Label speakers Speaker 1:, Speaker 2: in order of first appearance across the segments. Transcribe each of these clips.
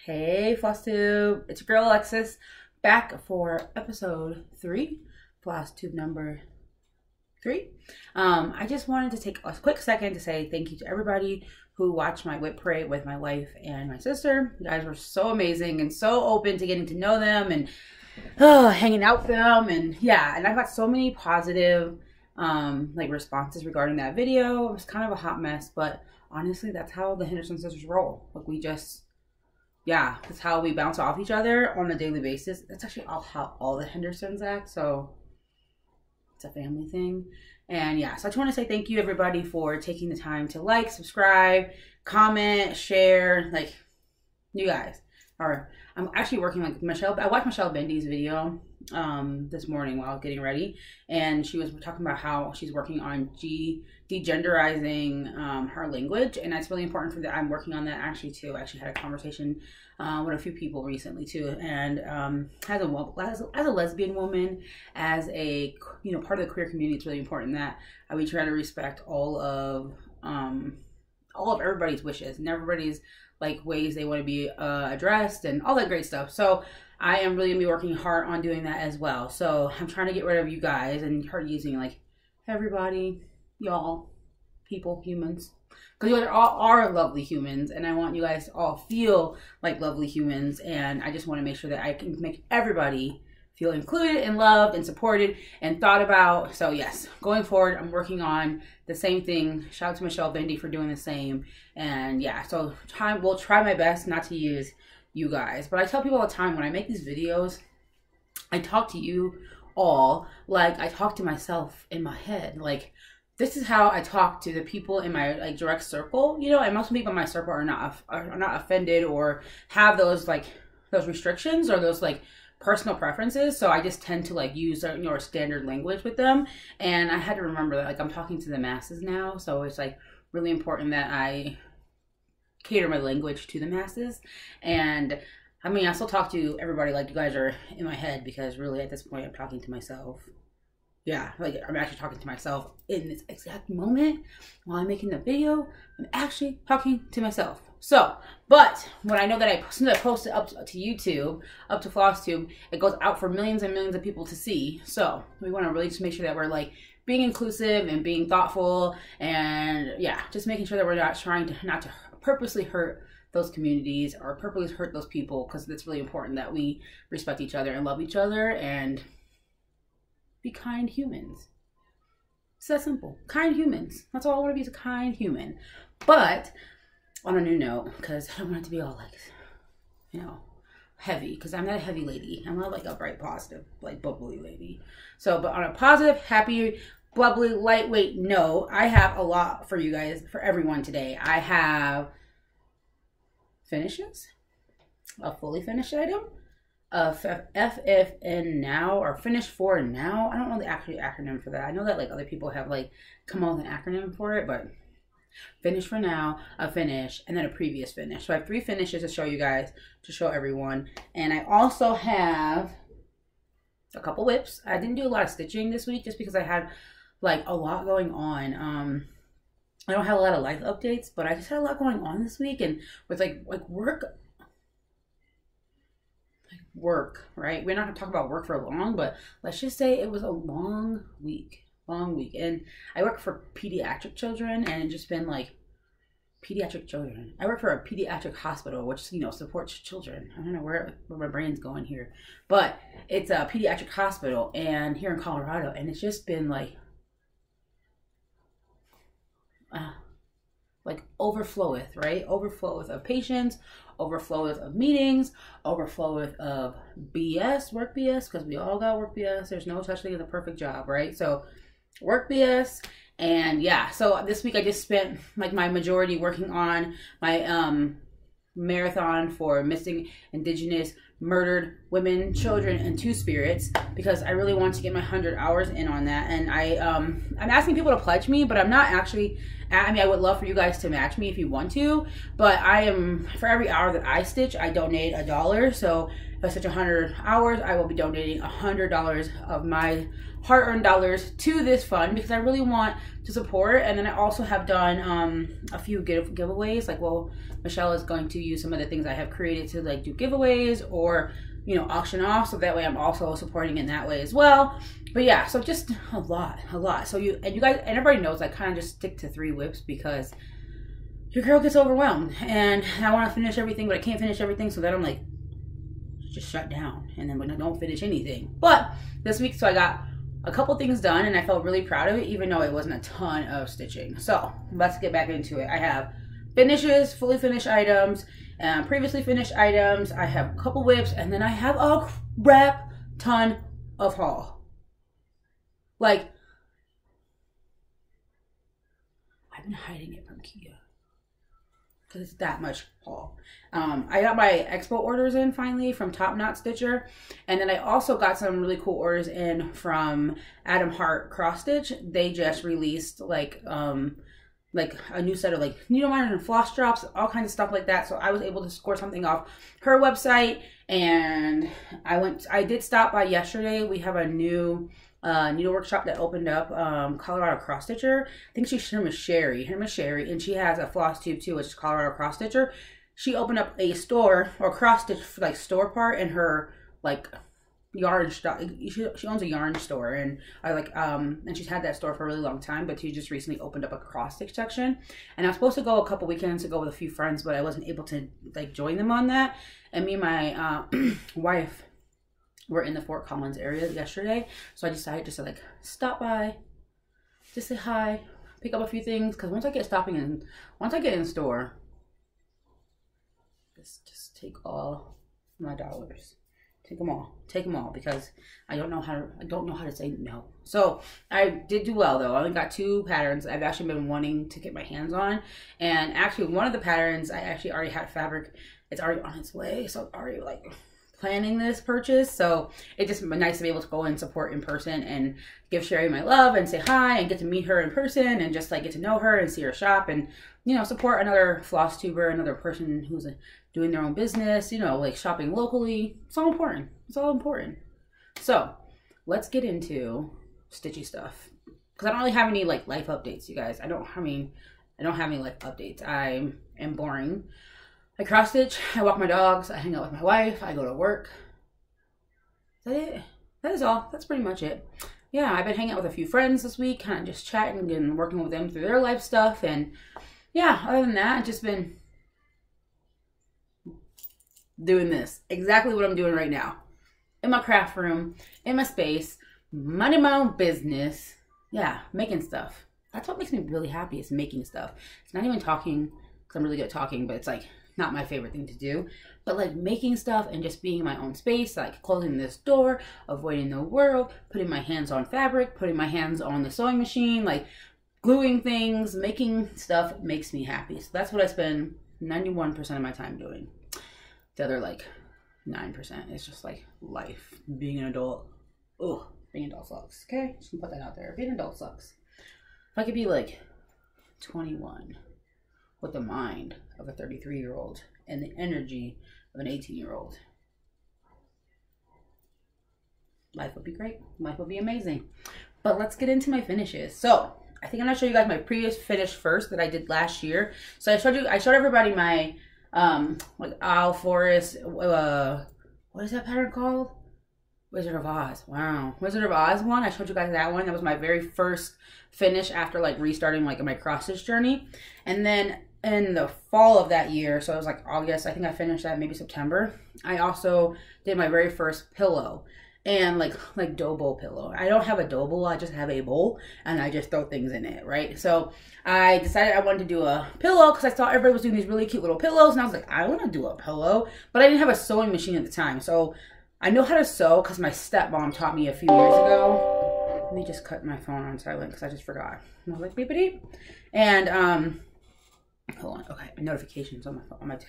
Speaker 1: Hey Flosstube, it's your girl Alexis, back for episode 3, Flosstube number 3. I just wanted to take a quick second to say thank you to everybody who watched my whip parade with my wife and my sister. You guys were so amazing and so open to getting to know them and hanging out with them, and yeah, and I got so many positive responses regarding that video. It was kind of a hot mess, but honestly, that's how the Henderson sisters roll. That's how we bounce off each other on a daily basis. That's actually how all the Hendersons act, so it's a family thing. And yeah, so I just want to say thank you everybody for taking the time to like, subscribe, comment, share. Like, you guys are, I'm actually working like Michelle. I watched Michelle Bendy's video this morning while I was getting ready, and she was talking about how she's working on degenderizing her language, and that's really important for that. I'm working on that actually too. I actually had a conversation with a few people recently too, and as a lesbian woman, as a part of the queer community, it's really important that we try to respect all of everybody's wishes and everybody's ways they want to be addressed and all that great stuff. So I am really gonna be working hard on doing that as well. So I'm trying to get rid of you guys and start using everybody, y'all, people, humans, because you guys all are lovely humans, and I want you guys to all feel like lovely humans, and I just want to make sure that I can make everybody feel included and loved and supported and thought about. So yes, going forward, I'm working on the same thing. Shout out to Michelle Bendy for doing the same. And yeah, so we'll try my best not to use you guys. But I tell people all the time, when I make these videos, I talk to you all like I talk to myself in my head. This is how I talk to the people in my direct circle, and most people in my circle are not offended or have those restrictions or those personal preferences. So I just tend to use standard language with them, and I had to remember that I'm talking to the masses now, so it's really important that I cater my language to the masses. And I mean, I still talk to everybody like you guys are in my head, because really at this point I'm talking to myself. Yeah, I'm actually talking to myself in this exact moment while I'm making the video. I'm actually talking to myself. So, but when I know that as soon as I post it up to YouTube, up to Flosstube, it goes out for millions and millions of people to see. So we want to really just make sure that we're being inclusive and being thoughtful, and yeah, just making sure that we're not trying to not to purposely hurt those communities or purposely hurt those people, because it's really important that we respect each other and love each other and be kind humans. It's that simple. Kind humans. That's all I want to be, is a kind human. But on a new note, because I don't want it to be all heavy, because I'm not a heavy lady. I'm not a bright, positive, bubbly lady. So, but on a positive, happy, bubbly, lightweight note, I have a lot for you guys, for everyone today. I have finishes, a fully finished item, FFN now, or finish for now. I don't know the actual acronym for that. I know that other people have come up with an acronym for it, but finish for now, a finish, and then a previous finish. So I have 3 finishes to show you guys, to show everyone. And I also have a couple whips. I didn't do a lot of stitching this week just because I had a lot going on. I don't have a lot of life updates, but I just had a lot going on this week, and with work, right? We're not gonna talk about work for long, but let's just say it was a long week. And I work for pediatric children, and it's just been pediatric children. I work for a pediatric hospital, which supports children. I don't know where my brain's going here, but it's a pediatric hospital, and here in Colorado, and it's just been overfloweth, right? Overfloweth of patients, overfloweth of meetings, overfloweth of BS, work BS, because we all got work BS. There's no such thing as a perfect job, right? So work BS. And yeah, so this week I just spent my majority working on my marathon for missing Indigenous murdered women, children, and two-spirits, because I really want to get my 100 hours in on that. And I'm asking people to pledge me, but I'm not actually I mean, I would love for you guys to match me if you want to, but for every hour that I stitch, I donate $1. So if I stitch 100 hours, I will be donating $100 of my hard-earned dollars to this fund because I really want to support. And then I also have done a few giveaways. Like, well, Michelle is going to use some of the things I have created to like do giveaways or, you know, auction off, so that way I'm also supporting in that way as well. But yeah, so just a lot. So you guys, and everybody knows I kind of just stick to 3 whips because your girl gets overwhelmed and I want to finish everything, but I can't finish everything, so then I'm like, just shut down, and then when I don't finish anything. But this week, so I got a couple things done and I felt really proud of it, even though it wasn't a ton of stitching. So let's get back into it. I have finishes, fully finished items, previously finished items. I have a couple whips, and then I have a crap ton of haul. Like, I've been hiding it from Kia because it's that much haul. I got my expo orders in finally from Top Knot Stitcher, and then I also got some really cool orders in from Adam Hart Cross Stitch. They just released like a new set of like needle miners and floss drops, all kinds of stuff like that. So I was able to score something off her website, and I did stop by yesterday. We have a new needle workshop that opened up, Colorado Cross Stitcher. I think her name is Sherry, and she has a floss tube too, which is Colorado Cross Stitcher. She opened up a store or cross stitch like store part in her like yarn stuff. She owns a yarn store, and and she's had that store for a really long time, but she just recently opened up a cross stitch section. And I was supposed to go a couple weekends ago with a few friends, but I wasn't able to like join them on that. And me and my wife were in the Fort Collins area yesterday, so I decided just to like stop by, just say hi, pick up a few things, because once I get in store, just take all my dollars. Take them all, because I don't know how to say no. So I did do well though. I only got 2 patterns I've actually been wanting to get my hands on, and actually one of the patterns I actually already had fabric. It's already on its way, so I'm already like planning this purchase. So it's just nice to be able to go and support in person and give Sherry my love and say hi and get to meet her in person and just like get to know her and see her shop and, you know, support another floss tuber, another person who's doing their own business, you know, like shopping locally. It's all important. It's all important. So let's get into stitchy stuff, because I don't really have any like life updates, you guys. I don't have any life updates. I am boring. I cross stitch, I walk my dogs, I hang out with my wife, I go to work. Is that it? That is all. That's pretty much it. Yeah, I've been hanging out with a few friends this week, kind of just chatting and working with them through their life stuff. And yeah, other than that, I've just been doing this. Exactly what I'm doing right now. In my craft room, in my space, minding my own business. Yeah, making stuff. That's what makes me really happy, is making stuff. It's not even talking, because I'm really good at talking, but it's like not my favorite thing to do. But like making stuff and just being in my own space, like closing this door, avoiding the world, putting my hands on fabric, putting my hands on the sewing machine, like gluing things, making stuff makes me happy. So that's what I spend 91% of my time doing. The other like 9% is just like life, being an adult. Ugh, being an adult sucks. Okay, just gonna put that out there. Being an adult sucks. If I could be like 21 with the mind of a 33-year-old and the energy of an 18-year-old, life would be great. Life would be amazing. But let's get into my finishes. So I think I'm gonna show you guys my previous finish first that I did last year. So I showed everybody my like Owl Forest, what is that pattern called? Wizard of Oz. Wow, Wizard of Oz one. I showed you guys that one. That was my very first finish after like restarting like my cross stitch journey. And then in the fall of that year, so it was like August, I think I finished that maybe September, I also did my very first pillow. And like dough bowl pillow. I don't have a dough bowl, I just have a bowl and I just throw things in it, right? So I decided I wanted to do a pillow because I saw everybody was doing these really cute little pillows, and I was like, I want to do a pillow. But I didn't have a sewing machine at the time. So I know how to sew because my stepmom taught me a few years ago. Let me just cut my phone on silent because I just forgot. I was like, beepity. And hold on, okay, notifications on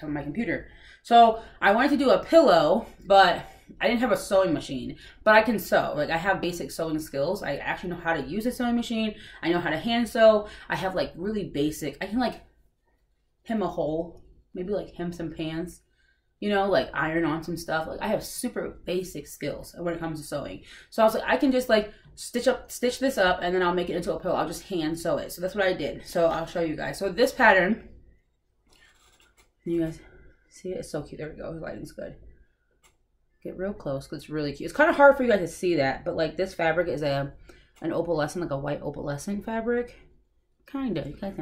Speaker 1: my computer. So I wanted to do a pillow, but I didn't have a sewing machine, but I can sew. Like I have basic sewing skills. I actually know how to use a sewing machine. I know how to hand sew. I have like really basic, I can like hem a hole, maybe like hem some pants, you know, like iron on some stuff. Like I have super basic skills when it comes to sewing. So I was like, I can just like stitch this up and then I'll make it into a pillow. I'll just hand sew it. So that's what I did. So I'll show you guys. So this pattern, you guys see it? It's so cute. There we go. The lighting's good. Get real close because it's really cute. It's kind of hard for you guys to see that, but like this fabric is an opalescent, like a white opalescent fabric. Kind of. You guys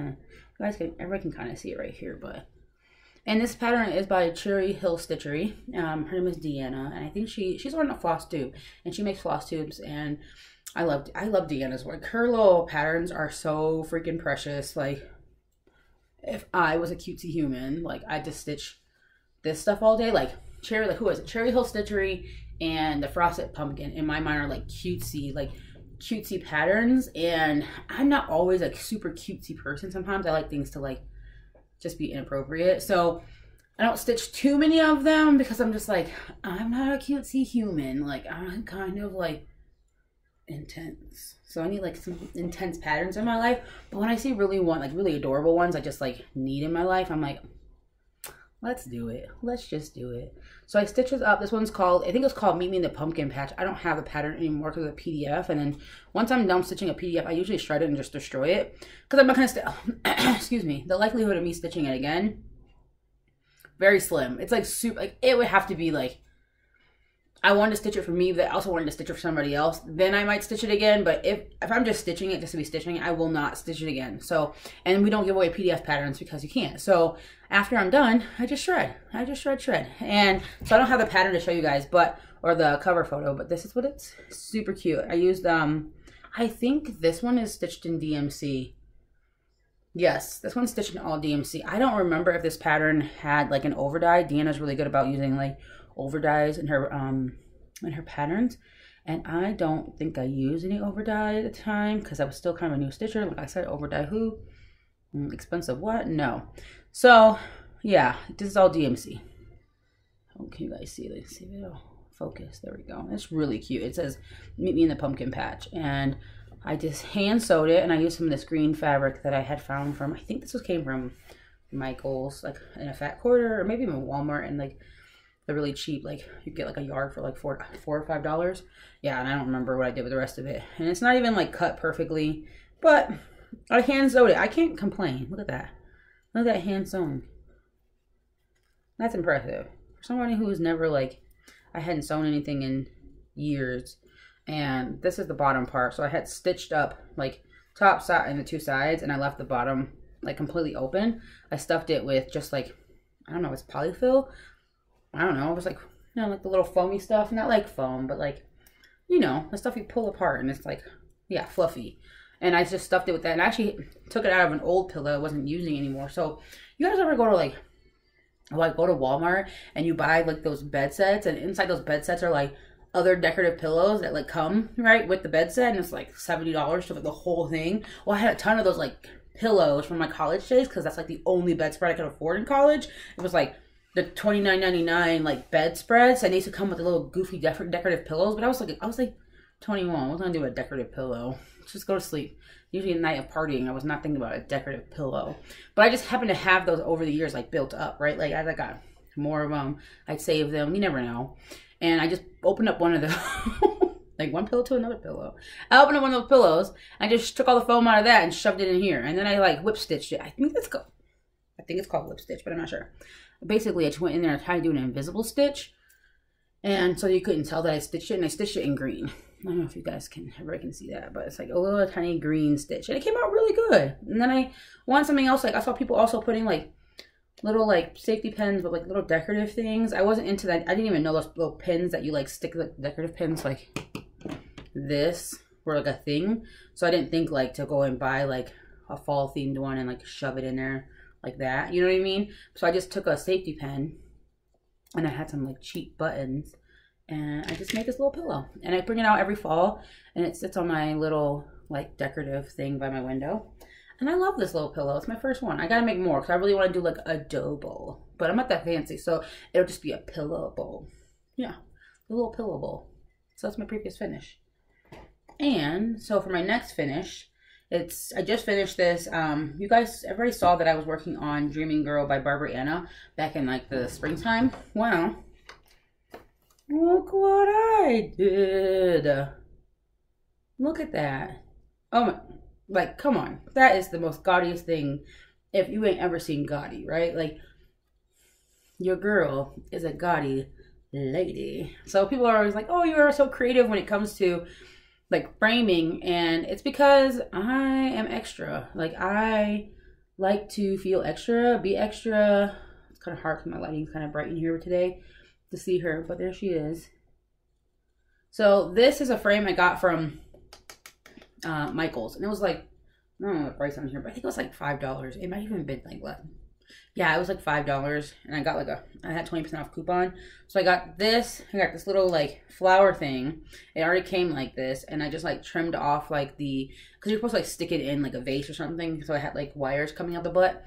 Speaker 1: can, everybody can kind of see it right here, but. And this pattern is by Cherry Hill Stitchery. Her name is Deanna, and I think she's on a floss tube, and she makes floss tubes, and I love Deanna's work. Her little patterns are so freaking precious. Like, if I was a cutesy human, like I'd just stitch this stuff all day. Like who is it? Cherry Hill Stitchery and the Frosted Pumpkin in my mind are like cutesy patterns, and I'm not always like super cutesy person. Sometimes I like things to like just be inappropriate. So I don't stitch too many of them because I'm just like, I'm not a cutesy human. Like I'm kind of like intense. So I need like some intense patterns in my life. But when I see really adorable ones I just like need in my life, I'm like, let's do it. Let's just do it. So I stitch this up. This one's called, I think it's called Meet Me in the Pumpkin Patch. I don't have the pattern anymore because of the PDF. And then once I'm done stitching a PDF, I usually shred it and just destroy it. Because I'm not going to, excuse me, the likelihood of me stitching it again, very slim. It's like super, like it would have to be like, I wanted to stitch it for me, but I also wanted to stitch it for somebody else. Then I might stitch it again. But if I'm just stitching it just to be stitching it, I will not stitch it again. So, and we don't give away PDF patterns because you can't. So after I'm done, I just shred. Shred. And so I don't have the pattern to show you guys, or the cover photo, but this is what it's super cute. I used, I think this one is stitched in DMC. Yes, this one's stitched in all DMC. I don't remember if this pattern had like an overdye. Deanna's really good about using like overdyes in her patterns, and I don't think I used any overdye at the time because I was still kind of a new stitcher. Like I said, overdye who? Expensive what? No. So yeah, this is all DMC. Oh, can you guys see this? See it? Focus. There we go. It's really cute. It says Meet Me in the Pumpkin Patch, and I just hand sewed it, and I used some of this green fabric that I had found from, I think this came from Michael's, like in a fat quarter, or maybe even Walmart, and like they're really cheap. Like you get like a yard for like $4 or $5. Yeah, and I don't remember what I did with the rest of it. And it's not even like cut perfectly, but I hand sewed it. I can't complain. Look at that. Look at that hand sewn. That's impressive. For somebody who's never like, I hadn't sewn anything in years. And this is the bottom part. So I had stitched up like top side and the two sides, and I left the bottom like completely open. I stuffed it with just like, I don't know, it's polyfill. I don't know, it was like, you know, like the little foamy stuff. Not like foam, but like, you know, the stuff you pull apart and it's like, yeah, fluffy. And I just stuffed it with that, and I actually took it out of an old pillow I wasn't using anymore. So you guys ever go to go to Walmart and you buy like those bed sets, and inside those bed sets are like other decorative pillows that like come right with the bed set, and it's like $70 for like the whole thing. Well, I had a ton of those like pillows from my college days because that's like the only bedspread I could afford in college. It was like the $29.99 like bedspreads, and they used to come with the little goofy decorative pillows. But I was like 21. What was I gonna do with a decorative pillow? Just go to sleep. Usually a night of partying, I was not thinking about a decorative pillow. But I just happened to have those over the years like built up, right? Like as I got more of them, I'd save them. You never know. And I just opened up one of the like one pillow to another pillow. I opened up one of those pillows. I just took all the foam out of that and shoved it in here. And then I like whip stitched it. I think it's called whip stitch, but I'm not sure. Basically, I just went in there and tried to do an invisible stitch. And so you couldn't tell that I stitched it, and I stitched it in green. I don't know if you guys everybody can see that, but it's like a little tiny green stitch. And it came out really good. And then I wanted something else. Like I saw people also putting like little like safety pins with like little decorative things. I wasn't into that. I didn't even know those little pins that you like stick like decorative pins like this were like a thing. So I didn't think like to go and buy like a fall themed one and like shove it in there like that. You know what I mean? So I just took a safety pin, and I had some like cheap buttons, and I just made this little pillow, and I bring it out every fall, and it sits on my little like decorative thing by my window. And I love this little pillow. It's my first one. I gotta make more because I really want to do like a dough bowl, but I'm not that fancy, so it'll just be a pillow bowl. Yeah, the little pillow bowl. So that's my previous finish. And so for my next finish, I just finished this. You guys, everybody saw that I was working on Dreaming Girl by Barbara Anna back in like the springtime. Well, look what I did. Look at that. Oh my, like, come on. That is the most gaudiest thing if you ain't ever seen gaudy, right? Like, your girl is a gaudy lady. So people are always like, oh, you are so creative when it comes to like framing, and it's because I am extra. Like, I like to feel extra, be extra. It's kind of hard because my lighting's kind of bright in here today to see her, but there she is. So this is a frame I got from Michael's, and it was like, I don't know the price on here, but I think it was like $5. It might even have been like less. Yeah, it was like $5, and I got like I had 20% off coupon. So I got this little like flower thing. It already came like this, and I just like trimmed off like because you're supposed to like stick it in like a vase or something. So I had like wires coming out the butt.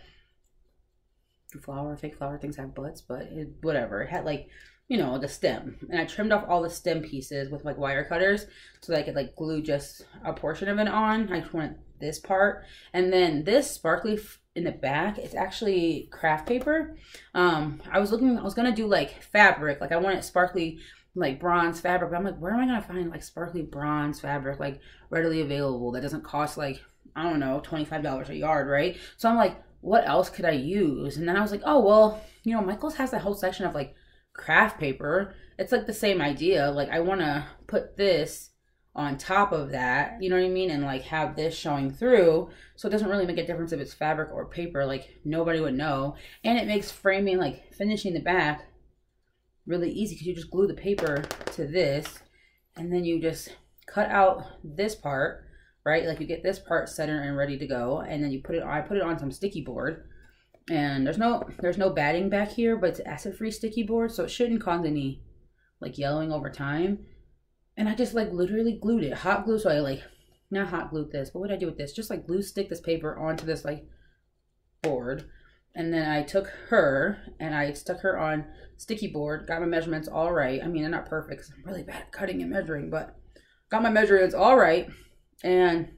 Speaker 1: Fake flower things have butts, but whatever. It had like, you know, the stem, and I trimmed off all the stem pieces with like wire cutters so that I could like glue just a portion of it on. I just wanted this part, and then this sparkly in the back, it's actually craft paper. I was gonna do like fabric, like I wanted sparkly like bronze fabric, but I'm like, where am I gonna find like sparkly bronze fabric like readily available that doesn't cost like, I don't know, $25 a yard, right? So I'm like, what else could I use? And then I was like, oh well, you know, Michael's has that whole section of like craft paper. It's like the same idea. Like, I want to put this on top of that, you know what I mean, and like have this showing through, so it doesn't really make a difference if it's fabric or paper. Like, nobody would know, and it makes framing, like finishing the back, really easy because you just glue the paper to this, and then you just cut out this part, right? Like, you get this part centered and ready to go, and then you put it on. I put it on some sticky board, and there's no batting back here, but it's acid-free sticky board, so it shouldn't cause any like yellowing over time. And I just like literally glued it, hot glue. So I like, not hot glued this, but what did I do with this? Just like stick this paper onto this like board. And then I took her and I stuck her on sticky board, got my measurements all right. I mean, they're not perfect because I'm really bad at cutting and measuring, but got my measurements all right and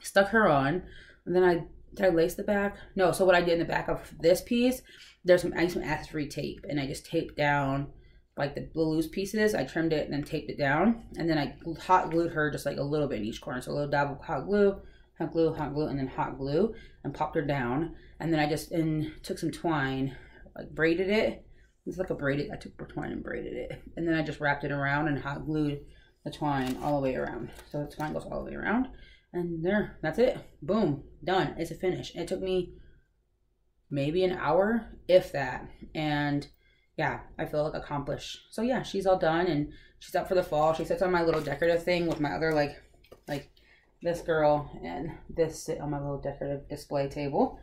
Speaker 1: stuck her on. And then did I lace the back? No, so what I did in the back of this piece, I used some acid-free tape, and I just taped down like the loose pieces. I trimmed it and then taped it down, and then I hot glued her just like a little bit in each corner. So a little dab of hot glue, hot glue, hot glue, and then hot glue, and popped her down. And then I just took some twine, like braided it. It's like I took twine and braided it. And then I just wrapped it around and hot glued the twine all the way around. So the twine goes all the way around. And there, that's it. Boom, done. It's a finish. It took me maybe an hour, if that. And yeah, I feel like accomplished. So yeah, she's all done and she's up for the fall. She sits on my little decorative thing with my other like this girl, and this sit on my little decorative display table.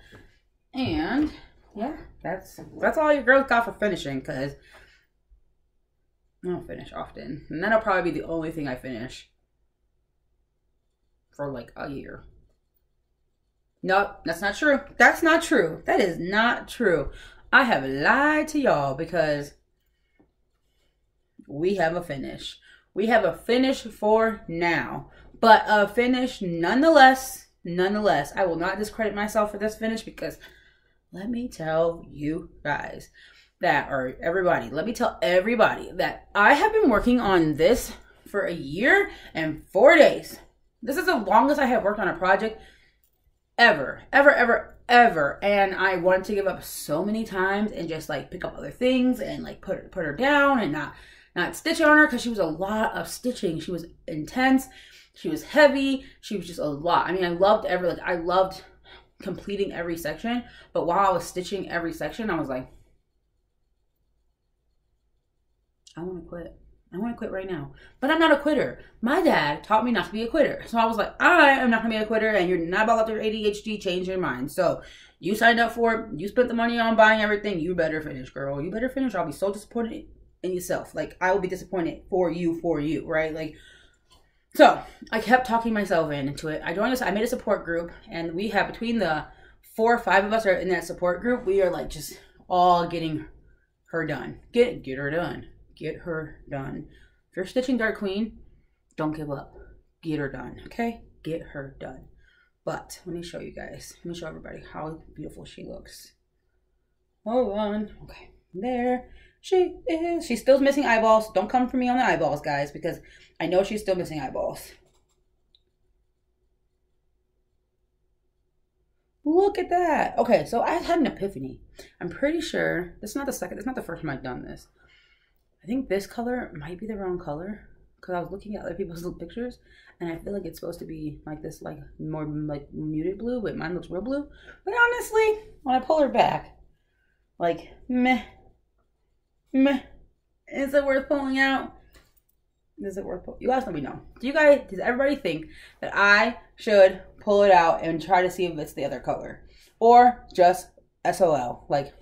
Speaker 1: And yeah, that's all your girls got for finishing, because I don't finish often. And that'll probably be the only thing I finish for like a year. Nope, that's not true. That's not true. That is not true. I have lied to y'all, because we have a finish. We have a finish for now, but a finish nonetheless. Nonetheless, I will not discredit myself for this finish, because let me tell you guys that, or everybody, let me tell everybody that I have been working on this for a year and 4 days. This is the longest I have worked on a project ever. And I wanted to give up so many times and just like pick up other things and like put her down and not stitch on her, because she was a lot of stitching. She was intense. She was heavy. She was just a lot. I mean, I loved completing every section, but while I was stitching every section, I was like, I want to quit. I want to quit right now. But I'm not a quitter. My dad taught me not to be a quitter. So I was like, I am not going to be a quitter, and you're not about to let your ADHD change your mind. So you signed up for it. You spent the money on buying everything. You better finish, girl. You better finish. I'll be so disappointed in yourself. Like, I will be disappointed for you, right? Like, so I kept talking myself into it. I made a support group, and we have, between the 4 or 5 of us are in that support group, we are like just all getting her done. Get her done. Get her done. If you're stitching Dark Queen, don't give up. Get her done, okay? Get her done. But let me show you guys. Let me show everybody how beautiful she looks. Hold on. Okay, there she is. She's still missing eyeballs. Don't come for me on the eyeballs, guys, because I know she's still missing eyeballs. Look at that. Okay, so I had an epiphany. I'm pretty sure this is not the second, it's not the first time I've done this. I think this color might be the wrong color because I was looking at other people's pictures and I feel like it's supposed to be like this, like more like muted blue, but mine looks real blue. But honestly, when I pull her back, like meh. Is it worth pulling out? Is it worth pulling? You guys let me know. Does everybody think that I should pull it out and try to see if it's the other color? Or just SOL, like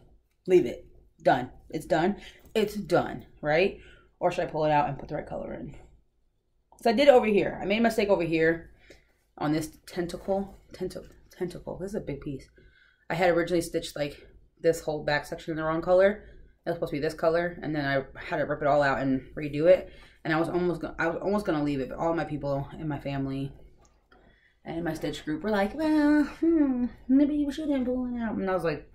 Speaker 1: leave it, done. It's done. It's done, right? Or should I pull it out and put the right color in? So I did over here. I made a mistake over here on this tentacle. Tentacle. This is a big piece. I had originally stitched like this whole back section in the wrong color. It was supposed to be this color, and then I had to rip it all out and redo it. And I was almost gonna leave it, but all my people in my family and in my stitch group were like, well, maybe you shouldn't pull it out. And I was like,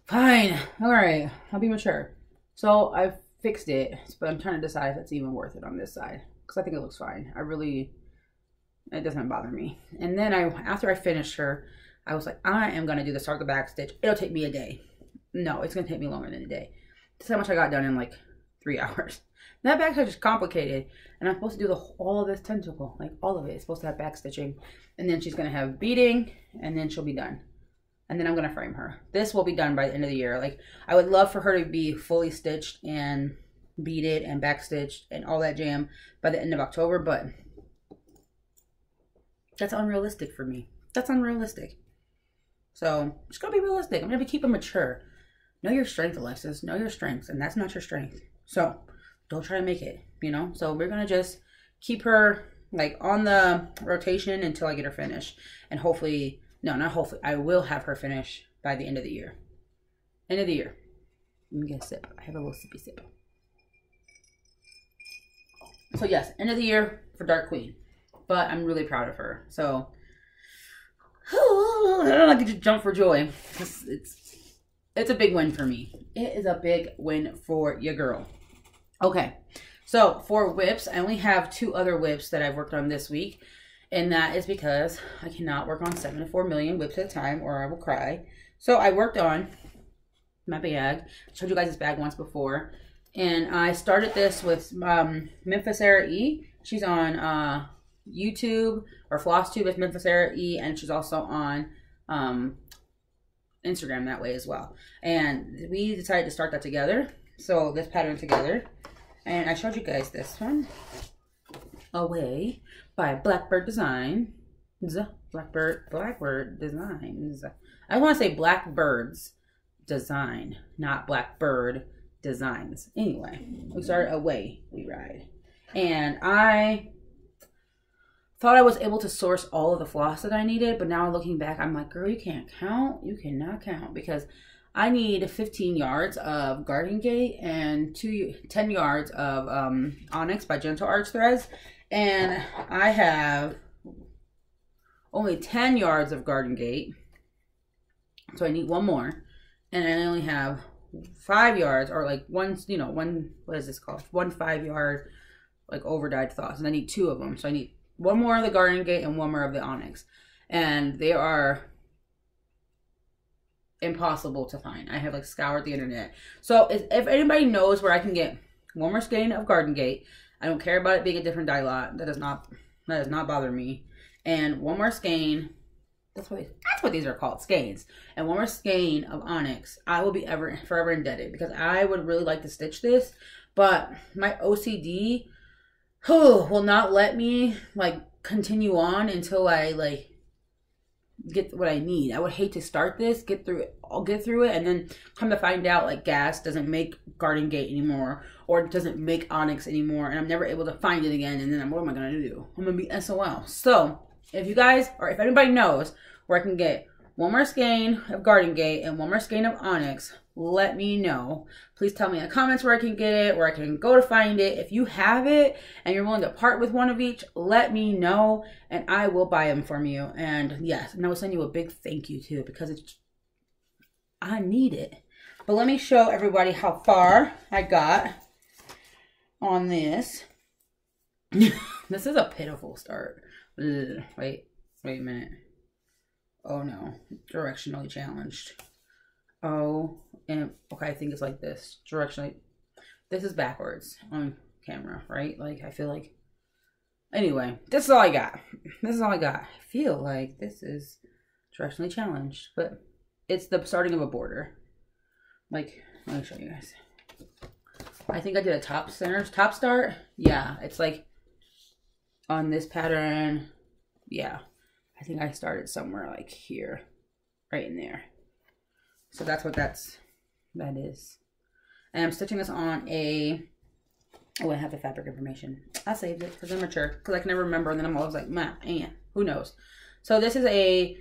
Speaker 1: fine, all right, I'll be mature. So I fixed it, but I'm trying to decide if it's even worth it on this side because I think it looks fine. It doesn't bother me. And then after I finished her, I was like, I am gonna do the start the back stitch. It'll take me a day. No, it's gonna take me longer than a day. That's how much I got done in like 3 hours. That back stitch is complicated, and I'm supposed to do all of this tentacle, like all of it. It's supposed to have back stitching, and then she's gonna have beading, and then she'll be done. And then I'm gonna frame her. This will be done by the end of the year. Like I would love for her to be fully stitched and beaded and back stitched and all that jam by the end of October, but that's unrealistic for me. That's unrealistic. So just gotta be realistic. I'm gonna keep it mature. Know your strength, Alexis. Know your strengths, and that's not your strength. So don't try to make it, you know? So we're gonna just keep her like on the rotation until I get her finished. And hopefully, no, not hopefully, I will have her finish by the end of the year. End of the year. Let me get a sip. I have a little sippy sip. So yes, end of the year for Dark Queen. But I'm really proud of her. So I don't like to just jump for joy. It's a big win for me. It is a big win for your girl. Okay, so for whips, I only have 2 other whips that I've worked on this week. And that is because I cannot work on 7 to 4 million whips at a time or I will cry. So I worked on my bag. I showed you guys this bag once before. And I started this with Memphis Sarah E. She's on YouTube, or Flosstube with Memphis Sarah E. And she's also on Instagram that way as well. And we decided to start that together. So this pattern together. And I showed you guys this one. Away by Blackbird Designs. Blackbird Designs. I want to say Blackbird's Design, not Blackbird Designs. Anyway, we started Away We Ride. And I thought I was able to source all of the floss that I needed, but now looking back, I'm like, girl, you can't count. You cannot count because I need 15 yards of Garden Gate and 10 yards of Onyx by Gentle Arch Threads. And I have only 10 yards of Garden Gate. So I need one more. And I only have 5 yards, or like one, you know, what is this called? 1 5-yard like over dyed floss. And I need 2 of them. So I need one more of the Garden Gate and one more of the Onyx. And they are impossible to find. I have like scoured the internet. So if anybody knows where I can get one more skein of Garden Gate, I don't care about it being a different dye lot. That does not bother me. And one more skein. That's what these are called, skeins. And one more skein of Onyx. I will be forever indebted because I would really like to stitch this, but my OCD will not let me like continue on until I like get what I need. I would hate to start this, get through it, and then come to find out like Gas doesn't make Garden Gate anymore, or it doesn't make Onyx anymore, and I'm never able to find it again, and then what am I gonna do? I'm gonna be SOL. So if you guys, or if anybody knows where I can get one more skein of Garden Gate and one more skein of Onyx, let me know. Please tell me in the comments where I can get it, where I can go to find it. If you have it and you're willing to part with one of each, let me know and I will buy them from you. And yes, and I will send you a big thank you too, because I need it. But let me show everybody how far I got on this. This is a pitiful start. Ugh, wait a minute. Oh no, directionally challenged. Oh, and okay, I think it's like this. Directionally, this is backwards on camera, right? Like, I feel like, anyway, this is all I got. This is all I got. I feel like this is directionally challenged, but it's the starting of a border. Like, let me show you guys. I think I did a top start. Yeah, it's like on this pattern. Yeah, I think I started somewhere like here, right in there. So that's what that is. And I'm stitching this on a, oh, I have the fabric information. I saved it because I'm mature, because I can never remember, and then I'm always like, man, who knows? So this is a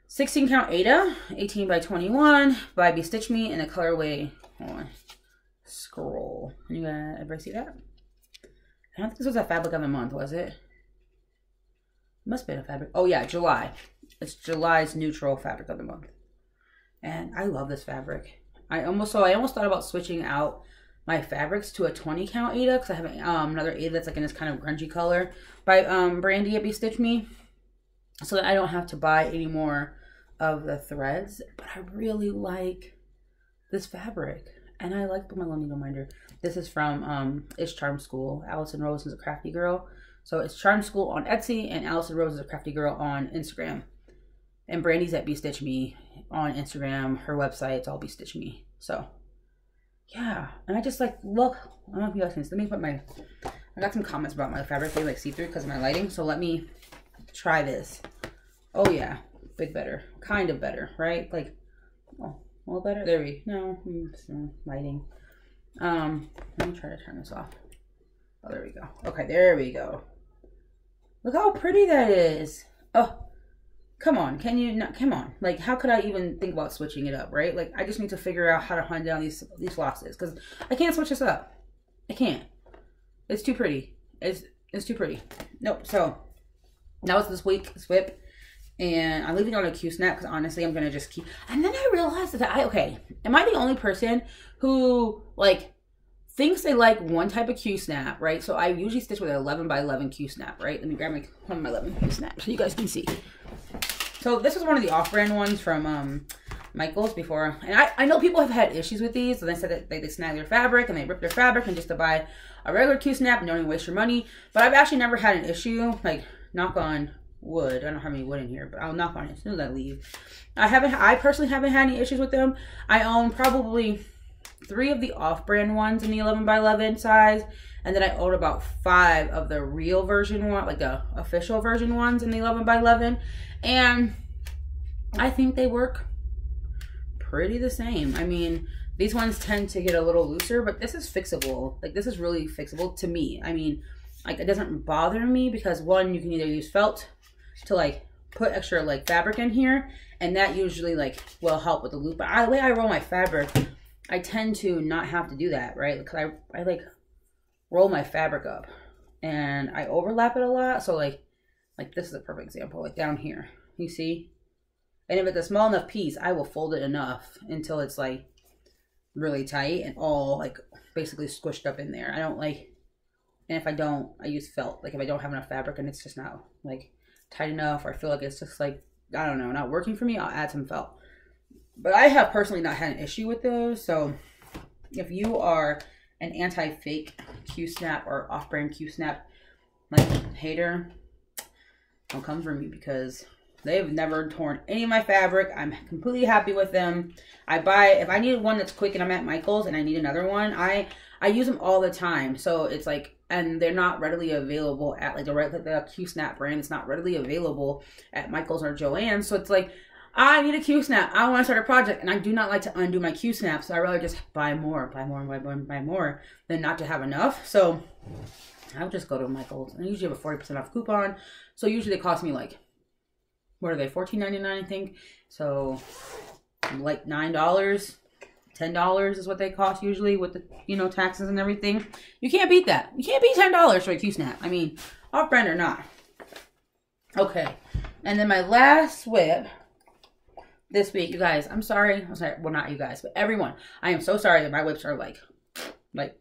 Speaker 1: 16 count Aida, 18 by 21 by Be Stitch Me in the colorway, hold on, Scroll. You guys, everybody see that? I don't think this was a fabric of the month, was it? Must have been a fabric. Oh yeah, July. It's July's neutral fabric of the month. And I love this fabric. I almost thought about switching out my fabrics to a 20 count Aida, because I have another Aida that's like in this kind of grungy color by Brandy at Be Stitch Me, so that I don't have to buy any more of the threads. But I really like this fabric, and I like my little needle minder. This is from It's Charm School. Allison Rose is a crafty girl. So it's Charm School on Etsy, and Allison Rose is a crafty girl on Instagram. And Brandy's at Be Stitch Me on Instagram. Her website's all Be Stitch Me. So yeah, and I just like, look, I don't know if you guys can see. Let me put my, I got some comments about my fabric they like see through because of my lighting. So let me try this. Oh yeah, big better, kind of better, right? Like, oh, a little better. There we go. No, lighting. Let me try to turn this off. Oh, there we go. Okay, there we go. Look how pretty that is. Oh, come on. Can you not? Come on. Like, how could I even think about switching it up, right? Like, I just need to figure out how to hunt down these flosses, because I can't switch this up. I can't. It's too pretty. It's too pretty. Nope. So that was this week's whip, and I'm leaving it on a Q-snap because honestly, I'm gonna just keep. And then I realized that okay, am I the only person who like thinks they like one type of Q-snap, right? So I usually stitch with an 11 by 11 Q-snap, right? Let me grab one of my 11 Q-snaps so you guys can see. So this was one of the off-brand ones from Michaels before. And I know people have had issues with these. So they said that they snag their fabric and they rip their fabric and just to buy a regular Q-snap and don't even waste your money. But I've actually never had an issue, like, knock on wood. I don't have any wood in here, but I'll knock on it as soon as I leave. I personally haven't had any issues with them. I own probably 3 of the off-brand ones in the 11 by 11 size, and then I own about 5 of the real version one, like the official version ones in the 11 by 11, and I think they work pretty the same. I mean, these ones tend to get a little looser, but this is fixable. Like, this is really fixable to me. I mean, like, it doesn't bother me because, one, you can either use felt to like put extra like fabric in here, and that usually like will help with the loop. But the way I roll my fabric, I tend to not have to do that, right? Because I like roll my fabric up and I overlap it a lot. So like this is a perfect example, like down here, you see? And if it's a small enough piece, I will fold it enough until it's like really tight and all like basically squished up in there. I don't like, and if I don't, I use felt. Like if I don't have enough fabric and it's just not like tight enough, or I feel like it's just like, I don't know, not working for me, I'll add some felt. But I have personally not had an issue with those. So if you are an anti-fake Q-snap or off-brand Q-snap like hater, don't come for me, because they've never torn any of my fabric. I'm completely happy with them. If I need one that's quick and I'm at Michael's and I need another one, I use them all the time. So it's like, and they're not readily available at like the Q-snap brand. It's not readily available at Michael's or Joann's. So it's like, I need a Q-snap. I want to start a project, and I do not like to undo my Q-snaps. So I rather just buy more than not to have enough. So I would just go to Michael's. I usually have a 40% off coupon. So usually they cost me like what are they, $14.99 I think. So like $9, $10 is what they cost usually with the, you know, taxes and everything. You can't beat that. You can't beat $10 for a Q-snap. I mean, off-brand or not. Okay, and then my last whip this week, you guys, I'm sorry, well, not you guys, but everyone, I am so sorry that my whips are like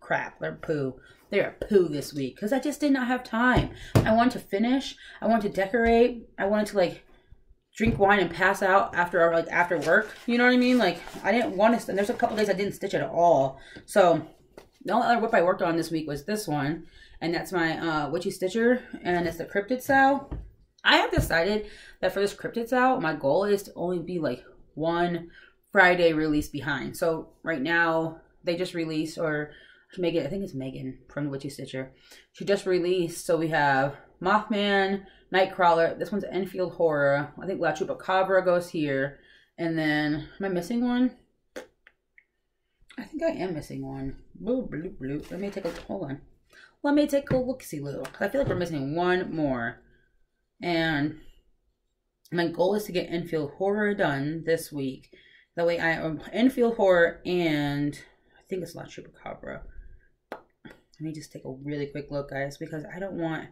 Speaker 1: crap. They're poo. They are poo this week because I just did not have time. I wanted to finish. I wanted to decorate. I wanted to like drink wine and pass out after work. You know what I mean? Like I didn't want to. And there's a couple days I didn't stitch at all. So the only other whip I worked on this week was this one, and that's my Witchy Stitcher, and it's the Cryptid Sow. I have decided that for this Cryptid Sow, my goal is to only be like one Friday release behind. So right now they just released, or Megan, I think it's Megan from the Witchy Stitcher. She just released, so we have Mothman, Nightcrawler. This one's Enfield Horror. I think La Chupacabra goes here. And then, am I missing one? I think I am missing one. Bloop, bloop, bloop. Let me take a, hold on. Let me take a look-see little. I feel like we're missing one more. And my goal is to get Enfield Horror done this week. That way Enfield Horror and I think it's La Chupacabra. Let me just take a really quick look, guys, because I don't want...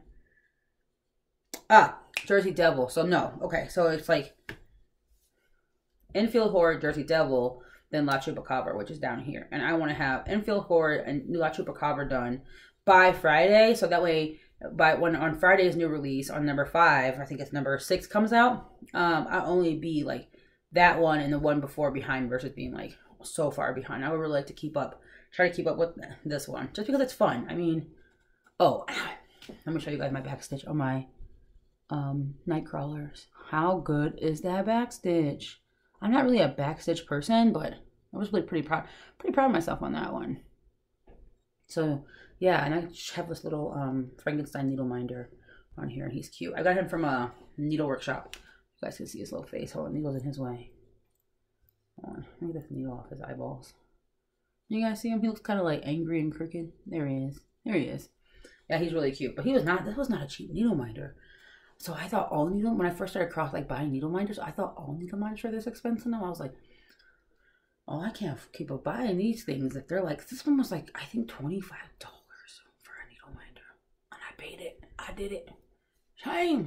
Speaker 1: Jersey Devil. So, no. Okay, so it's like Enfield Horror, Jersey Devil, then La Chupacabra, which is down here. And I want to have Enfield Horror and La Chupacabra done by Friday. So that way, on Friday's new release, on number 5, I think it's number 6 comes out, I'll only be like that one and the one before behind versus being like so far behind. I would really like to keep up. Try to keep up with this one just because it's fun. I mean, oh, let me show you guys my backstitch on my Nightcrawlers. How good is that backstitch? I'm not really a backstitch person, but I was really pretty proud of myself on that one. So yeah, and I have this little Frankenstein needle minder on here. He's cute. I got him from a needle workshop. You guys can see his little face. Hold on, needle's in his way. Hold on, let me get this needle off his eyeballs. You guys see him? He looks kind of like angry and crooked. There he is. There he is. Yeah, he's really cute. But he was not. This was not a cheap needle minder. So I thought all needle. When I first started buying needle minders, I thought all needle minders were this expensive. Now I was like, oh, I can't keep up buying these things if they're like. This one was like I think $25 for a needle minder, and I paid it. I did it.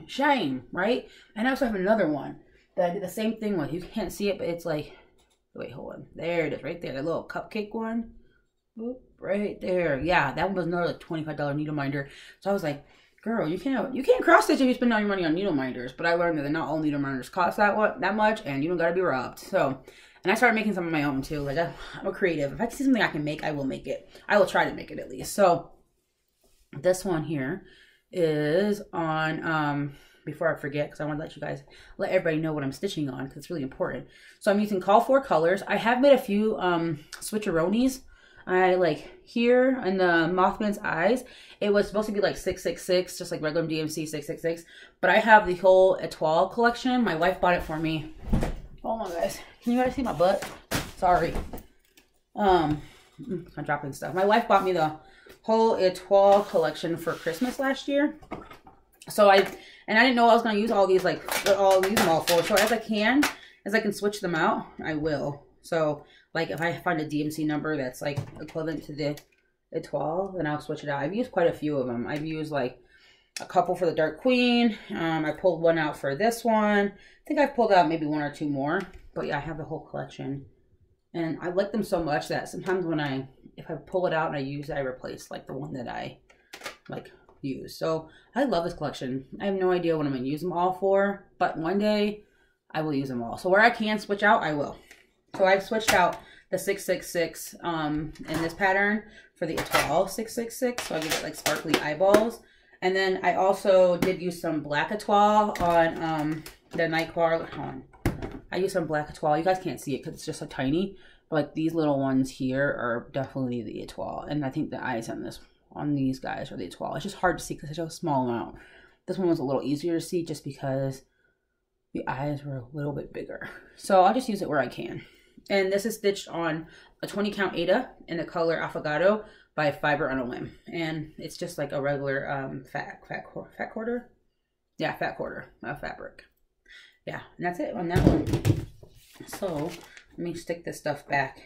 Speaker 1: Shame, right? And I also have another one that I did the same thing with. You can't see it, but it's like. Wait, hold on. There it is, right there. That little cupcake one. Boop, right there. Yeah, that one was another like $25 needle minder. So I was like, girl, you can't cross stitch if you spend all your money on needle minders. But I learned that not all needle minders cost that much, and you don't gotta be robbed. So, and I started making some of my own too. Like I'm a creative. If I see something I can make, I will make it. I will try to make it at least. So this one here is on before I forget, because I want to let everybody know what I'm stitching on, because it's really important. So I'm using Call 4 colors. I have made a few switcheroonies. I like here in the Mothman's eyes, it was supposed to be like 666, just like regular DMC 666. But I have the whole Etoile collection. My wife bought it for me. Hold on, guys. Can you guys see my butt? Sorry. I'm dropping stuff. My wife bought me the whole Etoile collection for Christmas last year. So I didn't know I was gonna use all these, like I'll use them all for. So as I can switch them out, I will. So like if I find a DMC number that's like equivalent to the Etoile, then I'll switch it out. I've used quite a few of them. I've used like a couple for the Dark Queen. I pulled one out for this one. I think I've pulled out maybe 1 or 2 more. But yeah, I have the whole collection. And I like them so much that sometimes if I pull it out and I use it, I replace like the one that I like use. So I love this collection. I have no idea what I'm going to use them all for, but one day I will use them all. So where I can switch out, I will. So I've switched out the 666 in this pattern for the Etoile 666, so I can get like sparkly eyeballs. And then I also did use some black Etoile on the Nightcrawler. I used some black Etoile. You guys can't see it because it's just so tiny, but like these little ones here are definitely the Etoile. And I think the eyes on these guys are the Etoile. It's just hard to see because it's a small amount. This one was a little easier to see just because the eyes were a little bit bigger. So I'll just use it where I can. And this is stitched on a 20 count Aida in the color Affogato by Fiber on a Whim. And it's just like a regular fat quarter. Yeah, fat quarter fabric. yeah, and that's it on that one. So let me stick this stuff back.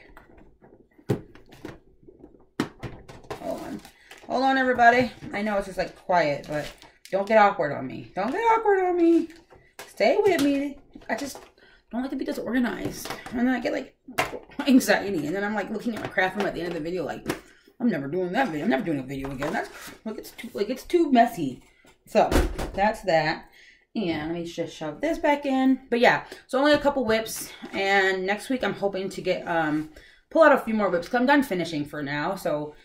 Speaker 1: Hold on, everybody. I know it's just like quiet, but don't get awkward on me. Don't get awkward on me. Stay with me. I just don't like to be disorganized. And then I get like anxiety. And then I'm like looking at my craft room at the end of the video like, I'm never doing that video. I'm never doing a video again. That's like it's too messy. So that's that. And let me just shove this back in. But yeah, so only a couple whips. And next week I'm hoping to get pull out a few more whips because I'm done finishing for now. So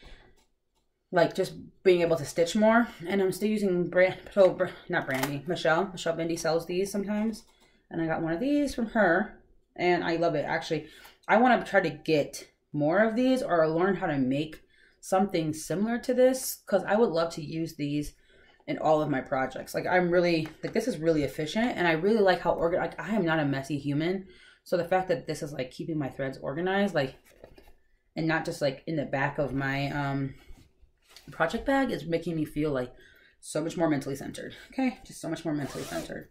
Speaker 1: like just being able to stitch more. And I'm still using Michelle Bendy sells these sometimes. And I got one of these from her. And I love it. Actually, I want to try to get more of these or learn how to make something similar to this. Because I would love to use these in all of my projects. Like I'm really, like this is really efficient. And I really like how organized, like I am not a messy human. So the fact that this is like keeping my threads organized, like, and not just like in the back of my, project bag is making me feel like so much more mentally centered. Okay, just so much more mentally centered.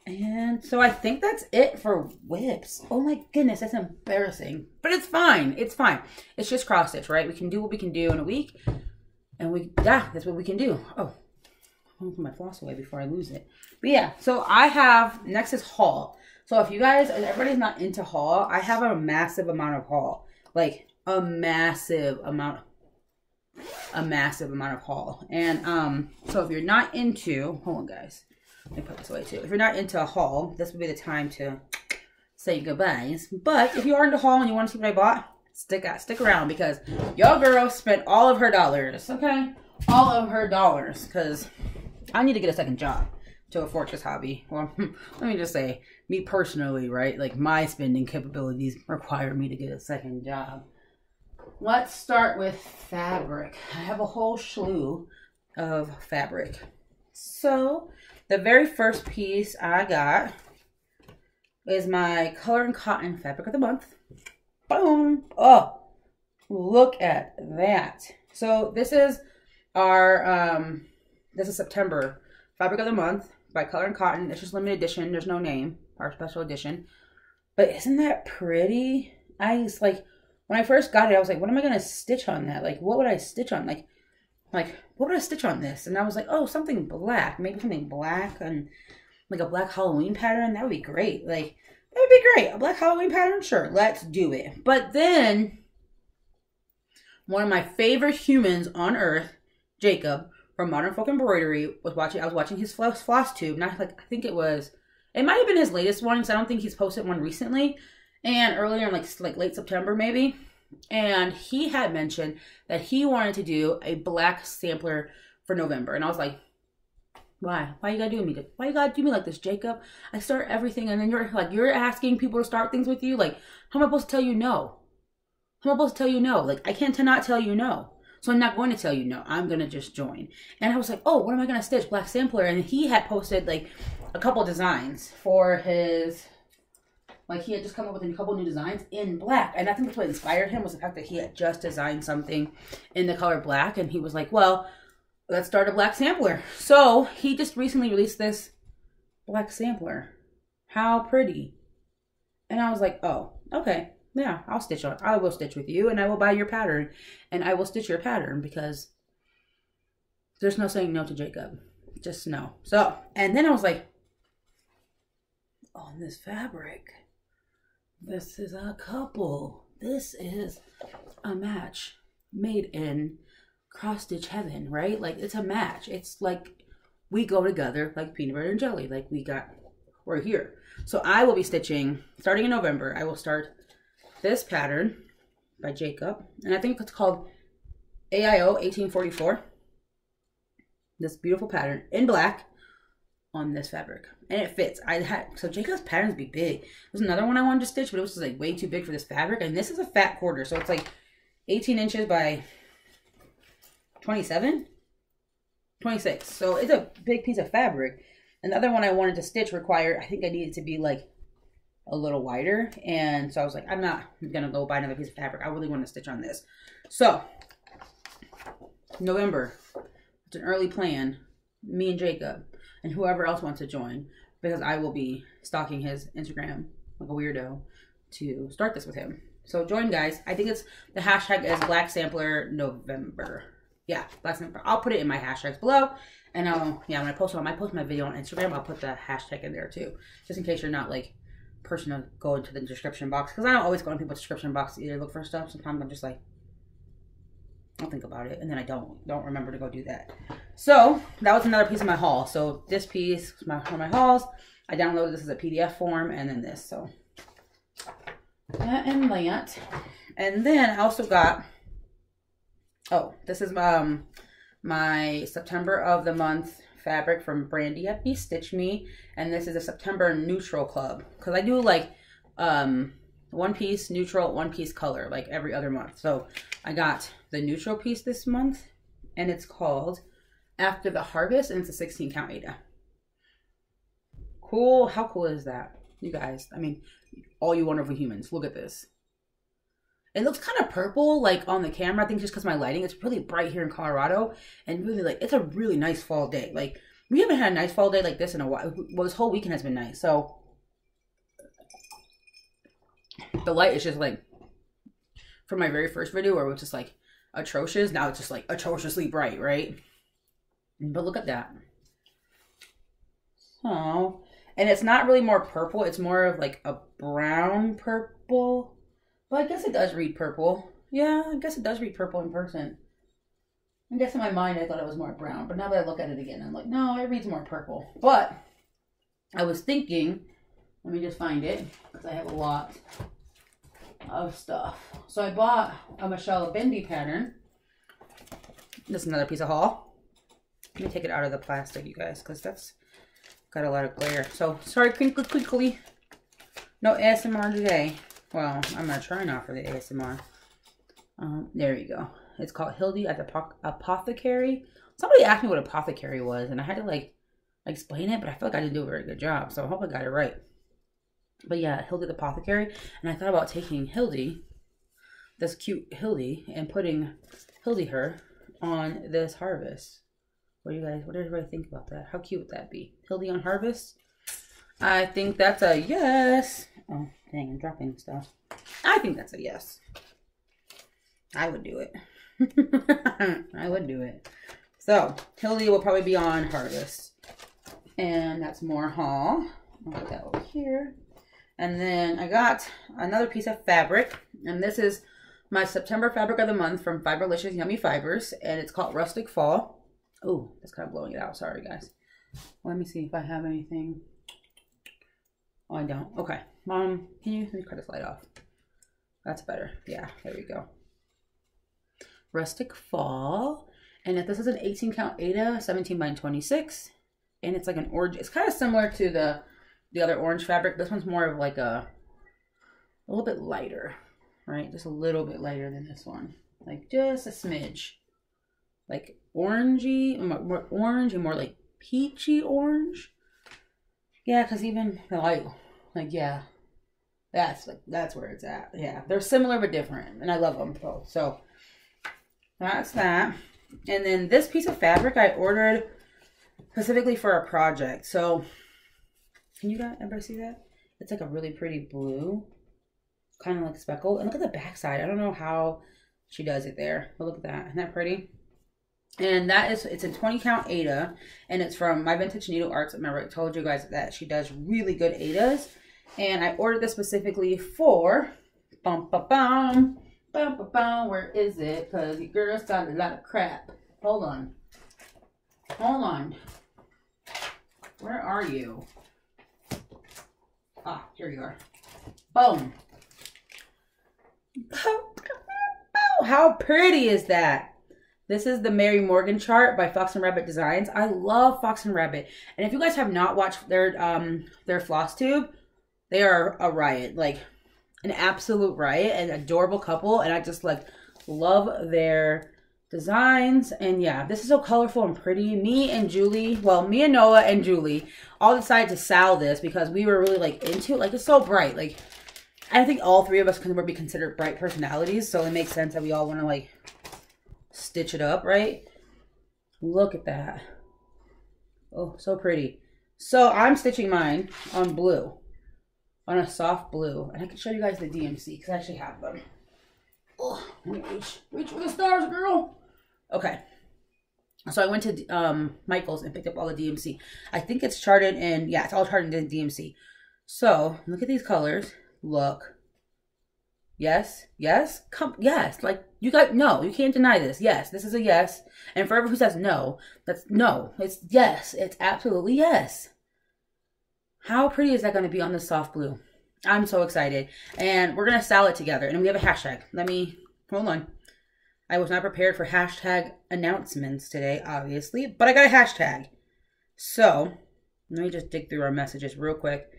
Speaker 1: And so I think that's it for whips. Oh my goodness, that's embarrassing, but it's fine. It's fine. It's just cross stitch, right? We can do what we can do in a week, and that's what we can do. Oh, I'll put my floss away before I lose it. But yeah, so I have next is haul. So if you guys, everybody's not into haul, I have a massive amount of haul, like a massive amount of haul. And so if you're not into, hold on guys, let me put this away too. If you're not into a haul, this would be the time to say goodbyes. But if you are into haul and you want to see what I bought, stick around because your girl spent all of her dollars, okay? All of her dollars, because I need to get a second job to afford this hobby. Well, let me just say, me personally, right? Like my spending capabilities require me to get a second job. Let's start with fabric. I have a whole slew of fabric. So the very first piece I got is my Color and Cotton Fabric of the Month. Boom! Oh, look at that. So this is our, this is September Fabric of the Month by Color and Cotton. It's just limited edition. There's no name, our special edition. But isn't that pretty? I just like, when I first got it, I was like, what am I going to stitch on that? Like, what would I stitch on? Like, what would I stitch on this? And I was like, oh, something black. Maybe something black and like a black Halloween pattern. That would be great. Like, that would be great. A black Halloween pattern? Sure, let's do it. But then, one of my favorite humans on earth, Jacob, from Modern Folk Embroidery, I was watching his Flosstube. Not like, I think it might have been his latest one, because I don't think he's posted one recently. And earlier in like late September maybe, and he had mentioned that he wanted to do a black sampler for November, and I was like, why you gotta do me? Why you gotta do me like this, Jacob? I start everything, and then you're asking people to start things with you. Like, how am I supposed to tell you no? How am I supposed to tell you no? Like, I can't not tell you no, so I'm not going to tell you no. I'm gonna just join. And I was like, oh, what am I gonna stitch? Black sampler, and he had posted like a couple designs for his. Like, he had just come up with a couple new designs in black. And I think that's what inspired him, was the fact that he had just designed something in the color black. And he was like, well, let's start a black sampler. So, he just recently released this black sampler. How pretty. And I was like, oh, okay. Yeah, I will stitch with you. And I will buy your pattern. And I will stitch your pattern. Because there's no saying no to Jacob. Just no. So, and then I was like, on this fabric. This is a couple. This is a match made in cross stitch heaven, right? Like, it's a match. It's like we go together like peanut butter and jelly. Like, we're here. So I will be stitching, starting in November, I will start this pattern by Jacob. And I think it's called AIO 1844. This beautiful pattern in black on this fabric. And it fits. So Jacob's patterns be big. There's another one I wanted to stitch, but it was just like way too big for this fabric. And this is a fat quarter. So it's like 18 inches by 27? 26. So it's a big piece of fabric. And the other one I wanted to stitch required, I think I needed to be like a little wider. And so I was like, I'm not going to go buy another piece of fabric. I really want to stitch on this. So, November. It's an early plan. Me and Jacob. And whoever else wants to join. because I will be stalking his Instagram like a weirdo to start this with him. So join, guys. I think it's the hashtag is Black Sampler November. Yeah, Black Sampler. I'll put it in my hashtags below. And when I post my video on Instagram, I'll put the hashtag in there too. Just in case you're not like person to go into the description box. Because I don't always go into people's description box to either look for stuff. Sometimes I'm just like, I'll think about it. And then I don't remember to go do that. So that was another piece of my haul. So this piece was one of my hauls. I downloaded this as a PDF form and then this. So that and that. And then I also got, this is my September of the month fabric from Brandy at Be Stitch Me, and this is a September neutral club because I do like one piece neutral, one piece color like every other month. So I got the neutral piece this month, and it's called After the Harvest, and it's a 16 count Aida. Cool. How cool is that, you guys? I mean, all you wonderful humans, look at this. It looks kind of purple, like on the camera. I think just because my lighting, it's really bright here in Colorado, and really like it's a really nice fall day. Like we haven't had a nice fall day like this in a while. Well, this whole weekend has been nice. So the light is just like from my very first video where it was just like atrocious. Now it's just like atrociously bright, right? But look at that. Oh, and it's not really more purple. It's more of like a brown purple. But I guess it does read purple. Yeah, I guess it does read purple in person. I guess in my mind I thought it was more brown. But now that I look at it again, I'm like, no, it reads more purple. But I was thinking, let me just find it, because I have a lot of stuff. So I bought a Michelle Bindi pattern. This is another piece of haul. Let me take it out of the plastic, you guys, because that's got a lot of glare. So, sorry, crinkly. No ASMR today. Well, I'm going to try not for the ASMR. There you go. It's called Hildy at the Apothecary. Somebody asked me what apothecary was, and I had to, like, explain it, but I feel like I didn't do a very good job, so I hope I got it right. But yeah, Hildy the Apothecary. And I thought about taking Hildy, this cute Hildy, and putting Hildy her on this harvest. What do you guys, what does everybody think about that? How cute would that be? Hildy on harvest? I think that's a yes. Oh, dang, I'm dropping stuff. I think that's a yes. I would do it. I would do it. So, Hildy will probably be on harvest. And that's more haul. I'll put that over here. And then I got another piece of fabric. And this is my September fabric of the month from Fiberlicious Yummy Fibers. And it's called Rustic Fall. Oh, that's kind of blowing it out. Sorry, guys. Let me see if I have anything. Oh, I don't. Okay. Mom, can you let me cut this light off? That's better. Yeah, there we go. Rustic Fall. And if this is an 18 count Aida, 17 by 26. And it's like an orange. It's kind of similar to the other orange fabric. This one's more of like a little bit lighter, right? Just a little bit lighter than this one. Like just a smidge. Like orangey, more orange and more like peachy orange. Yeah, because even the light, like, yeah, that's where it's at. Yeah, they're similar but different, and I love them both. So that's that. And then this piece of fabric I ordered specifically for a project. So can you guys, everybody see that? It's like a really pretty blue, kind of like speckled. And look at the back side. I don't know how she does it there, but look at that. Isn't that pretty? And that is, it's a 20 count Aida, and it's from My Vintage Needle Arts. Remember, I told you guys that she does really good Aidas. And I ordered this specifically for, where is it? Because your girl's got a lot of crap. Hold on. Hold on. Where are you? Ah, here you are. Boom. How pretty is that? This is the Mary Morgan chart by Fox and Rabbit Designs. I love Fox and Rabbit. And if you guys have not watched their Flosstube, they are a riot. Like, an absolute riot. An adorable couple. And I just, like, love their designs. And, yeah, this is so colorful and pretty. Me and Noah and Julie all decided to sell this because we were really, like, into it. Like, it's so bright. Like, I think all three of us can be considered bright personalities. So it makes sense that we all want to, like, stitch it up, right? Look at that. Oh, so pretty. So I'm stitching mine on blue, on a soft blue. And I can show you guys the DMC because I actually have them. Oh, reach for the stars, girl. Okay. So I went to Michael's and picked up all the DMC. I think it's charted in, yeah, it's all charted in DMC. So look at these colors. Look. Yes, yes, come, yes. Like, you got, no, you can't deny this. Yes, this is a yes. And for everyone who says no, that's no. It's yes. It's absolutely yes. How pretty is that going to be on the soft blue? I'm so excited. And we're going to style it together. And we have a hashtag. Let me, hold on. I was not prepared for hashtag announcements today, obviously. But I got a hashtag. So, let me just dig through our messages real quick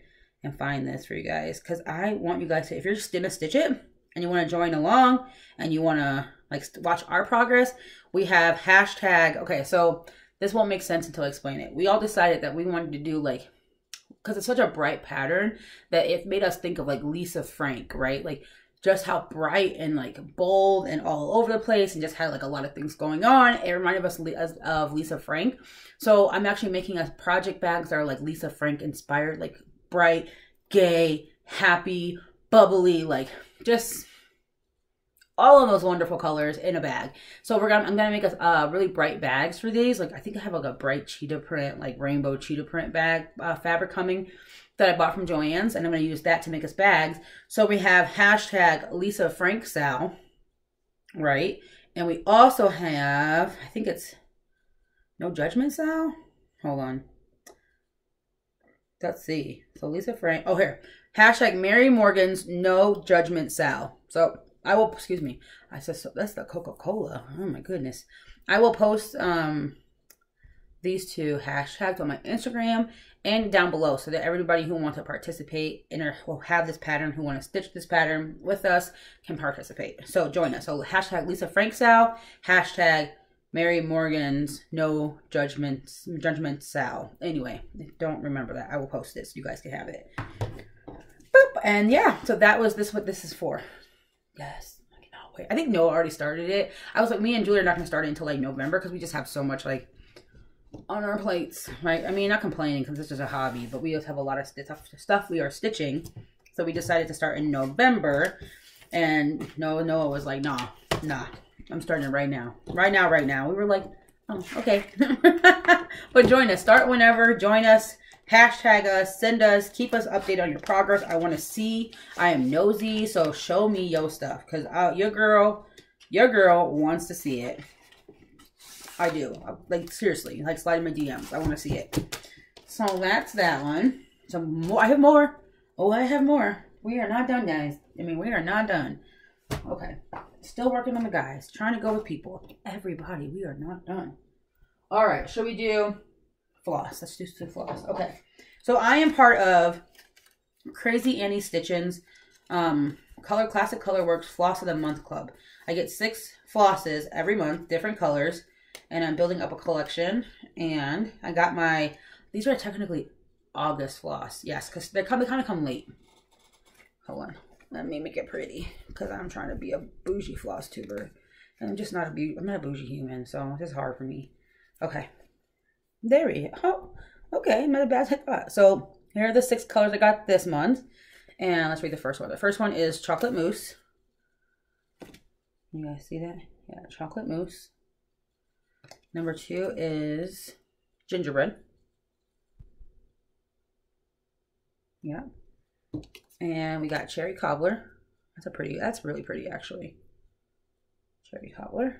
Speaker 1: and find this for you guys. Because I want you guys to, if you're just going to stitch it, and you want to join along and you want to like watch our progress, we have hashtag. Okay, so this won't make sense until I explain it. We all decided that we wanted to do like, because it's such a bright pattern that it made us think of like Lisa Frank, right? Like just how bright and like bold and all over the place and just had like a lot of things going on. It reminded us of Lisa Frank. So I'm actually making us project bags that are like Lisa Frank inspired, like bright, gay, happy, bubbly, like just all of those wonderful colors in a bag. So I'm gonna make us really bright bags for these. Like I think I have like a bright cheetah print, like rainbow cheetah print bag fabric coming that I bought from Joann's, and I'm gonna use that to make us bags. So we have hashtag Lisa Frank Sal, right? And we also have, I think it's No Judgment Sal. Hold on. Let's see. So Lisa Frank. Oh, here. Hashtag Mary Morgan's No Judgment Sal. So I will, excuse me. I said, so that's the Coca-Cola. Oh my goodness. I will post these two hashtags on my Instagram and down below so that everybody who wants to participate in or who have this pattern, who want to stitch this pattern with us, can participate. So join us. So hashtag Lisa Frank Sal, hashtag Mary Morgan's No Judgment Sal. Anyway, don't remember that. I will post this. You guys can have it. Boop. And yeah, so that was what this is for. Yes. I cannot wait. I think Noah already started it. I was like, me and Julie are not going to start it until like November because we just have so much like on our plates, right? I mean, not complaining because this is a hobby, but we just have a lot of stuff we are stitching. So we decided to start in November. And Noah was like, nah. I'm starting it right now. Right now. We were like, oh, okay. But join us. Start whenever. Join us. Hashtag us. Send us. Keep us updated on your progress. I want to see. I am nosy. So show me your stuff. Because your girl wants to see it. I do. Like, seriously. Like, slide in my DMs. I want to see it. So that's that one. So more. I have more. Oh, I have more. We are not done, guys. I mean, we are not done. Okay. Still working on the guys. Trying to go with people. Everybody, we are not done. All right. Should we do floss? Let's do some floss. Okay. So I am part of Crazy Annie Stitchin's Classic Color Works Floss of the Month Club. I get 6 flosses every month, different colors. And I'm building up a collection. And I got these are technically August floss. Yes, because they kind of come late. Hold on. Let me make it pretty because I'm trying to be a bougie floss tuber. And I'm just not I'm not a bougie human, so it's hard for me. Okay. There we go. Oh, okay. Not as bad as I thought. So here are the 6 colors I got this month. And let's read the first one. The first one is Chocolate Mousse. You guys see that? Yeah, Chocolate Mousse. Number 2 is Gingerbread. Yeah. And we got Cherry Cobbler. That's really pretty actually. Cherry Cobbler.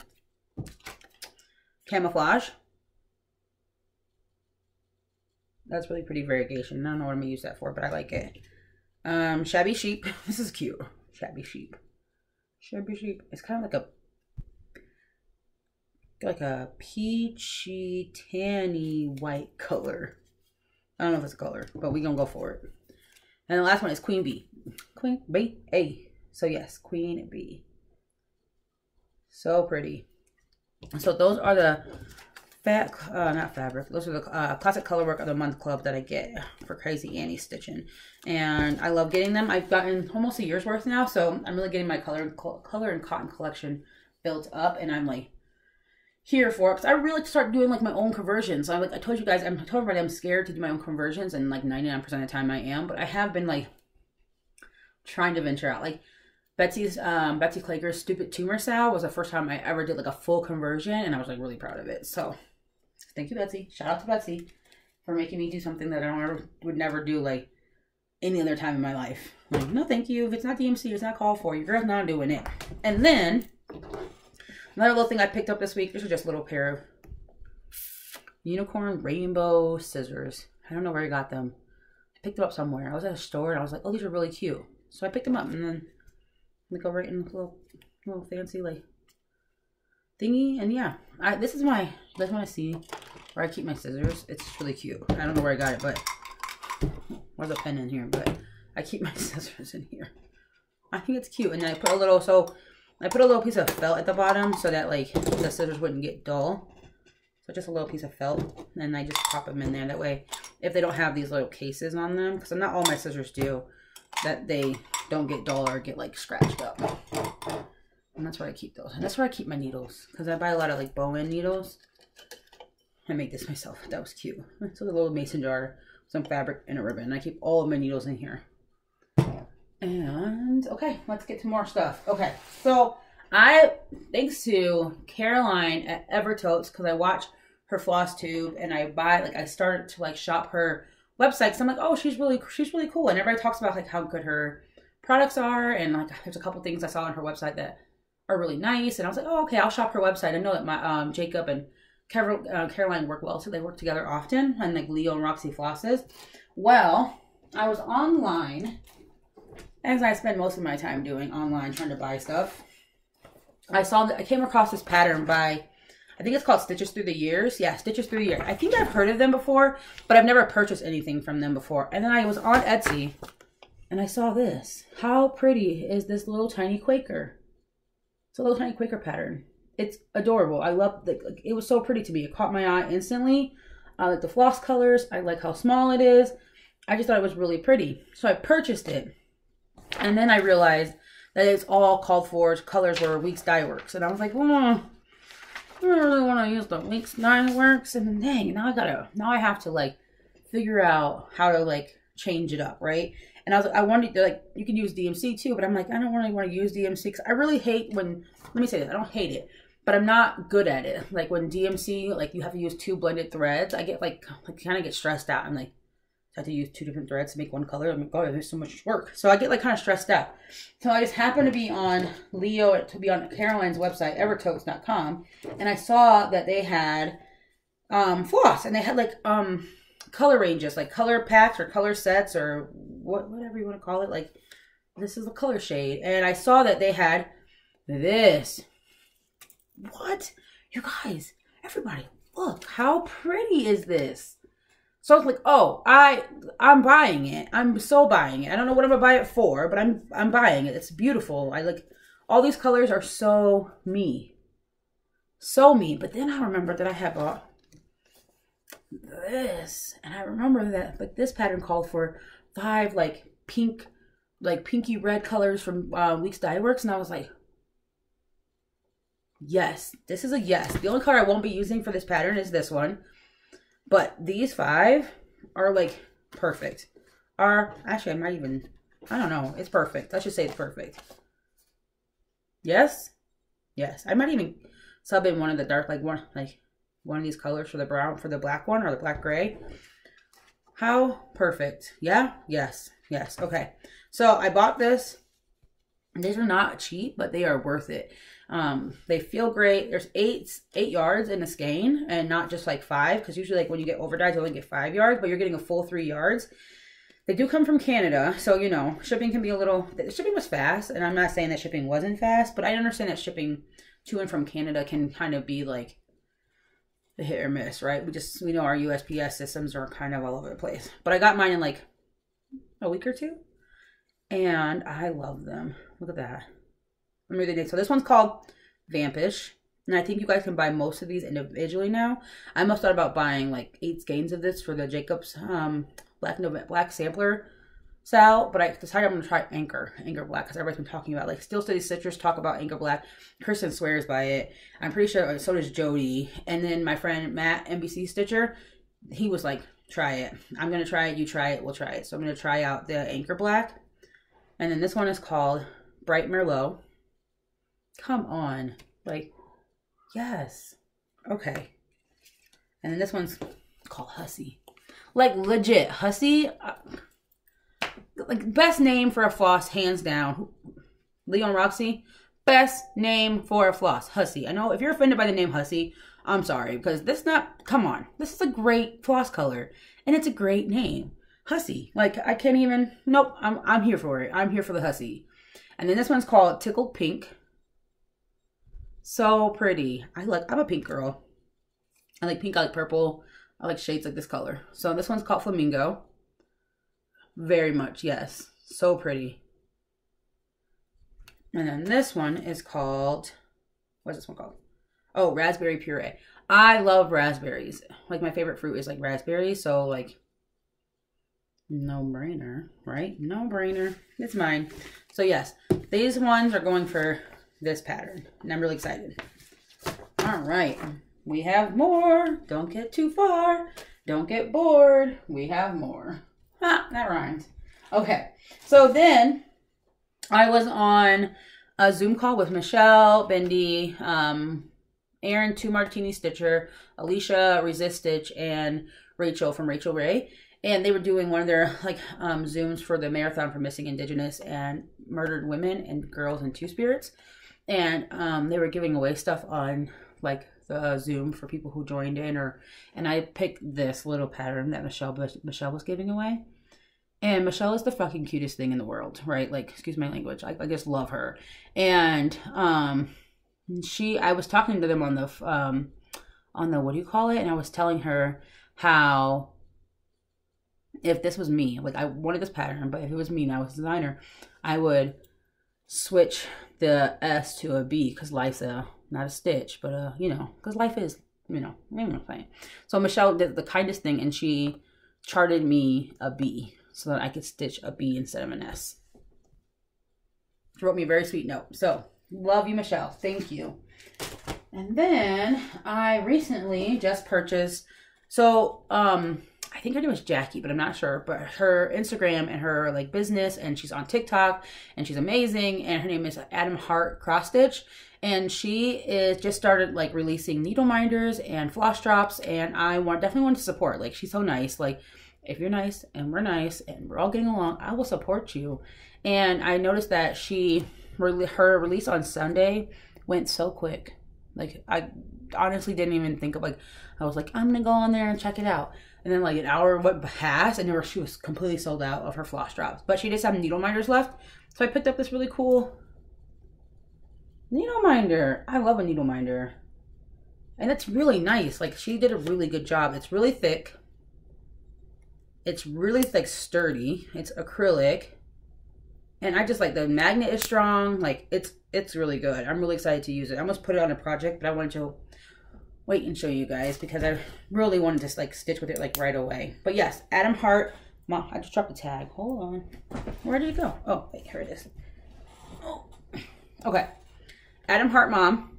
Speaker 1: Camouflage. That's really pretty variegation. I don't know what I'm gonna use that for, but I like it. Shabby Sheep. This is cute. Shabby Sheep. Shabby Sheep. It's kind of like a peachy, tanny white color. I don't know if it's a color, but we're gonna go for it. And the last one is Queen Bee. Queen Bee. A. So yes, Queen Bee. So pretty. So those are the not fabric. Those are the Classic Color Work of the Month Club that I get for Crazy Annie Stitching. And I love getting them. I've gotten almost a year's worth now. So I'm really getting my color and cotton collection built up. And I'm like, here for it because I really like to start doing like my own conversions. So I told you guys, I told everybody I'm scared to do my own conversions, and like 99% of the time I am, but I have been like trying to venture out. Like Betsy Klager's Stupid Tumor Sal was the first time I ever did like a full conversion, and I was like really proud of it. So thank you, Betsy. Shout out to Betsy for making me do something that would never do like any other time in my life. Like, no thank you. If it's not DMC, it's not called for. Your girl's not doing it. And then another little thing I picked up this week. This was just a little pair of unicorn rainbow scissors. I don't know where I got them. I picked them up somewhere. I was at a store and I was like, oh, these are really cute. So I picked them up, and then they go right in a little fancy like thingy. And yeah, this is my, you guys want to see where I keep my scissors? It's really cute. I don't know where I got it, but there's a pen in here, but I keep my scissors in here. I think it's cute. And then I put a little piece of felt at the bottom so that like the scissors wouldn't get dull. So just a little piece of felt, and I just pop them in there. That way, if they don't have these little cases on them, because not all my scissors do, that they don't get dull or get like scratched up. And that's where I keep those. And that's where I keep my needles, because I buy a lot of like bow-end needles. I made this myself. That was cute. It's a little mason jar, some fabric, and a ribbon. I keep all of my needles in here. And okay, let's get to more stuff. Okay, so thanks to Caroline at Evertotes, because I watch her Flosstube and I started to like shop her website, because I'm like, oh, she's really cool, and everybody talks about like how good her products are, and like there's a couple things I saw on her website that are really nice, and I was like, oh, okay, I'll shop her website. I know that my Jacob and Caroline work well, so they work together often, and like Leo and Roxy flosses. Well, I was online, as I spend most of my time doing online, trying to buy stuff. I came across this pattern by, I think it's called Stitches Through the Years. Yeah, Stitches Through the Years. I think I've heard of them before, but I've never purchased anything from them before. And then I was on Etsy, and I saw this. How pretty is this little tiny Quaker? It's a little tiny Quaker pattern. It's adorable. I love it. Was so pretty to me. It caught my eye instantly. I like the floss colors. I like how small it is. I just thought it was really pretty. So I purchased it. And then I realized that it's all called for colors were Weeks Dye Works. And I was like, well, I don't really want to use the Weeks Dye Works. And dang, now I have to like figure out how to like change it up, right? And I was like, I wanted to like, you can use DMC too, but I'm like, I don't really want to use DMC because I really hate when, let me say this, I don't hate it, but I'm not good at it. Like when DMC, like you have to use 2 blended threads, I get like kind of get stressed out. I'm like, I have to use 2 different threads to make one color. I'm like, oh, there's so much work. So I get like kind of stressed out. So I just happened to be on Caroline's website, evertotes.com, and I saw that they had floss, and they had like color ranges, like color packs or color sets or whatever you want to call it. Like this is a color shade, and I saw that they had this. What? You guys, everybody, look, how pretty is this? So I was like, oh, I'm buying it. I'm so buying it. I don't know what I'm gonna buy it for, but I'm buying it. It's beautiful. I like all these colors are so me. So me. But then I remember that I had bought this, and I remember that like this pattern called for 5 like pink, like pinky red colors from Weeks Dye Works, and I was like, yes, this is a yes. The only color I won't be using for this pattern is this one, but these 5 are like perfect. Actually, I might even, I don't know, it's perfect. Let's just say it's perfect. Yes, yes. I might even sub in one of the dark, like one of these colors for the brown, for the black one, or the black gray. How perfect. Yeah, yes, yes. Okay, so I bought this. These are not cheap, but they are worth it. They feel great. There's 8 yards in a skein, and not just like 5, because usually like when you get over dyes you only get 5 yards, but you're getting a full 3 yards. They do come from Canada, so you know shipping can be a little, the shipping was fast, and I'm not saying that shipping wasn't fast, but I understand that shipping to and from Canada can kind of be like a hit or miss, right? We know our USPS systems are kind of all over the place, but I got mine in like a week or 2, and I love them. Look at that. So this one's called Vampish, and I think you guys can buy most of these individually now. I almost thought about buying like 8 skeins of this for the Jacob's Black Sampler Sal, but I decided I'm going to try Anchor Black, because everybody's been talking about, like, Steel City Stitchers talk about Anchor Black. Kristen swears by it. I'm pretty sure so does Jody. And then my friend Matt, NBC Stitcher, he was like, try it. I'm going to try it. You try it. We'll try it. So I'm going to try out the Anchor Black. And then this one is called Bright Merlot. Come on. Like, yes. Okay. And then this one's called Hussy. Like, legit. Hussy. Like, best name for a floss, hands down. Leon Roxy, best name for a floss. Hussy. I know if you're offended by the name Hussy, I'm sorry, because this not, come on. This is a great floss color, and it's a great name. Hussy. Like, I can't even, nope, I'm here for it. I'm here for the Hussy. And then this one's called Tickled Pink. So pretty. I'm a pink girl. I like pink, I like purple. I like shades like this color. So this one's called Flamingo. Very much, yes. So pretty. And then this one is called, what's this one called? Oh, Raspberry Puree. I love raspberries. Like, my favorite fruit is like raspberries. So, like, no brainer, right? No brainer. It's mine. So, yes, these ones are going for this pattern. And I'm really excited. All right. We have more. Don't get too far. Don't get bored. We have more. Ah, that rhymes. Okay, so then I was on a Zoom call with Michelle, Bendy, Aaron, 2 Martini Stitcher, Alicia, Resist Stitch, and Rachel from Rachel Ray. And they were doing one of their like Zooms for the Marathon for Missing Indigenous and Murdered Women and Girls and Two Spirits. And they were giving away stuff on like the Zoom for people who joined in, and I picked this little pattern that Michelle was giving away. And Michelle is the fucking cutest thing in the world, right? Like, excuse my language. I just love her. And I was talking to them on the what do you call it? And I was telling her how if this was me, like I wanted this pattern, but if it was me and I was a designer, I would switch the S to a B, because life's not a stitch, but you know, because life is, you know, I'm playing. So Michelle did the kindest thing, and she charted me a B so that I could stitch a B instead of an S. She wrote me a very sweet note. So love you, Michelle. Thank you. And then I recently just purchased, so I think her name was Jackie, but I'm not sure, but her Instagram and her like business, and she's on TikTok and she's amazing, and her name is Adam Hart Cross Stitch, and she is just started like releasing needle minders and floss drops, and I definitely want to support. Like, she's so nice. Like, if you're nice and we're all getting along, I will support you. And I noticed that her release on Sunday went so quick. Like, I honestly didn't even think of, like, I was like, I'm gonna go on there and check it out. And then like an hour went past, and she was completely sold out of her floss drops. But she does have needle minders left. So I picked up this really cool needle minder. I love a needle minder. And it's really nice. Like, she did a really good job. It's really thick. It's really like sturdy. It's acrylic. And I just like the magnet is strong. Like, it's really good. I'm really excited to use it. I almost put it on a project, but I wanted to wait and show you guys because I really wanted to like stitch with it like right away. But yes, Adam Hart. Mom, I just dropped the tag. Hold on. Where did it go? Oh, wait, here it is. Oh. Okay. Adam Hart Mom.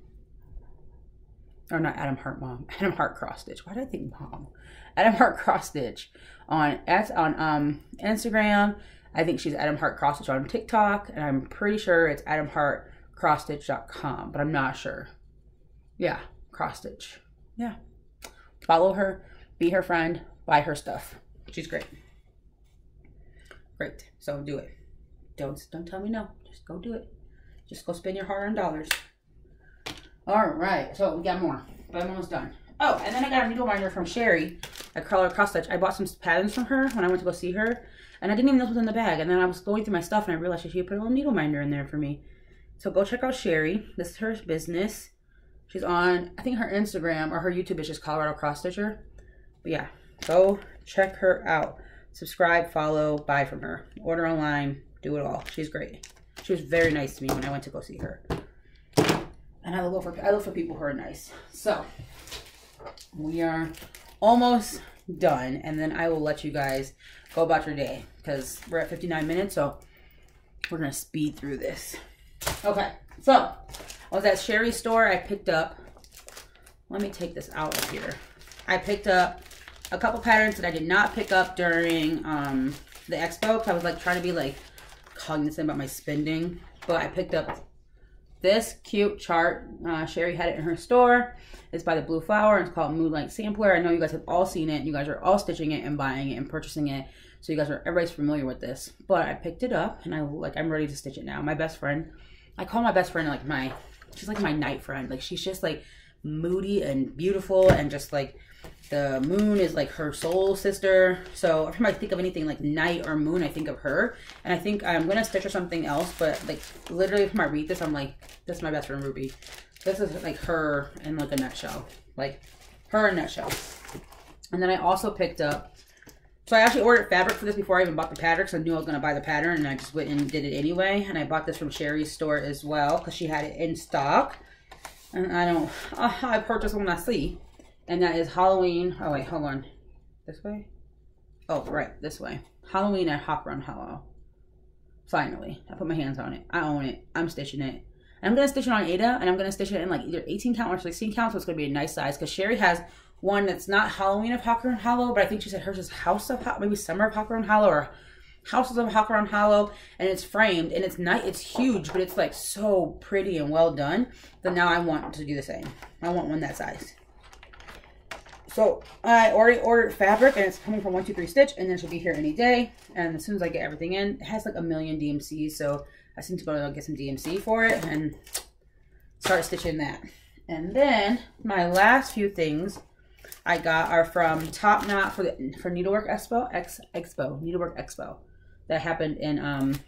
Speaker 1: Or not Adam Hart Mom. Adam Hart Cross Stitch. Why did I think Mom? Adam Hart Cross Stitch on Instagram. I think she's Adam Hart Cross Stitch on TikTok, and I'm pretty sure it's AdamHartCrossStitch.com, but I'm not sure. Yeah, Cross Stitch. Yeah. Follow her, be her friend, buy her stuff. She's great. Great. So do it. Don't tell me no. Just go do it. Just go spend your hard-earned dollars. All right. So we got more, but I'm almost done. Oh, and then I got a needle minder from Sherry at Color Cross Stitch. I bought some patterns from her when I went to go see her, and I didn't even know what was in the bag. And then I was going through my stuff, and I realized she put a little needle minder in there for me. So go check out Sherry. This is her business. She's on, I think her Instagram or her YouTube is just Colorado Cross Stitcher. But yeah, go check her out. Subscribe, follow, buy from her. Order online, do it all. She's great. She was very nice to me when I went to go see her. And I look for people who are nice. So we are almost done, and then I will let you guys go about your day because we're at 59 minutes, so we're gonna speed through this. Okay, so I was at Sherry's store. I picked up, let me take this out of here. I picked up a couple patterns that I did not pick up during the expo because I was like trying to be like cognizant about my spending, but I picked up this cute chart. Sherry had it in her store. It's by the Blue Flower. It's called Moonlight Sampler. I know you guys have all seen it. You guys are all stitching it and buying it and purchasing it. So you guys are, everybody's familiar with this. But I picked it up and I'm ready to stitch it now. My best friend, I call my best friend like she's like my night friend. Like she's just like moody and beautiful and just like the moon is like her soul sister. So every time I think of anything like night or moon, I think of her. And I think I'm gonna stitch her something else, but like literally if I read this, I'm like, this is my best friend Ruby. This is like her in like a nutshell. Like her in a nutshell. And then I also picked up, so I actually ordered fabric for this before I even bought the pattern because I knew I was gonna buy the pattern, and I just went and did it anyway. And I bought this from Sherry's store as well because she had it in stock. And I purchased when I see. And that is Halloween. Oh wait, hold on. This way? Oh, right, this way. Halloween at Hawk Run Hollow. Finally, I put my hands on it. I own it. I'm stitching it. And I'm gonna stitch it on Ada, and I'm gonna stitch it in like either 18 count or 16 count, so it's gonna be a nice size. Because Sherry has one that's not Halloween of Hawk Run Hollow, but I think she said hers is House of maybe Summer of Hawk Run Hollow or Houses of Hawk Run Hollow, and it's framed and it's not, it's huge, but it's like so pretty and well done. Then now I want to do the same. I want one that size. So I already ordered fabric and it's coming from 123 Stitch, and then it should be here any day. And as soon as I get everything in, it has like a million DMCs, so I seem to go get some DMC for it and start stitching that. And then my last few things I got are from Top Knot for Needlework Expo, Needlework Expo that happened in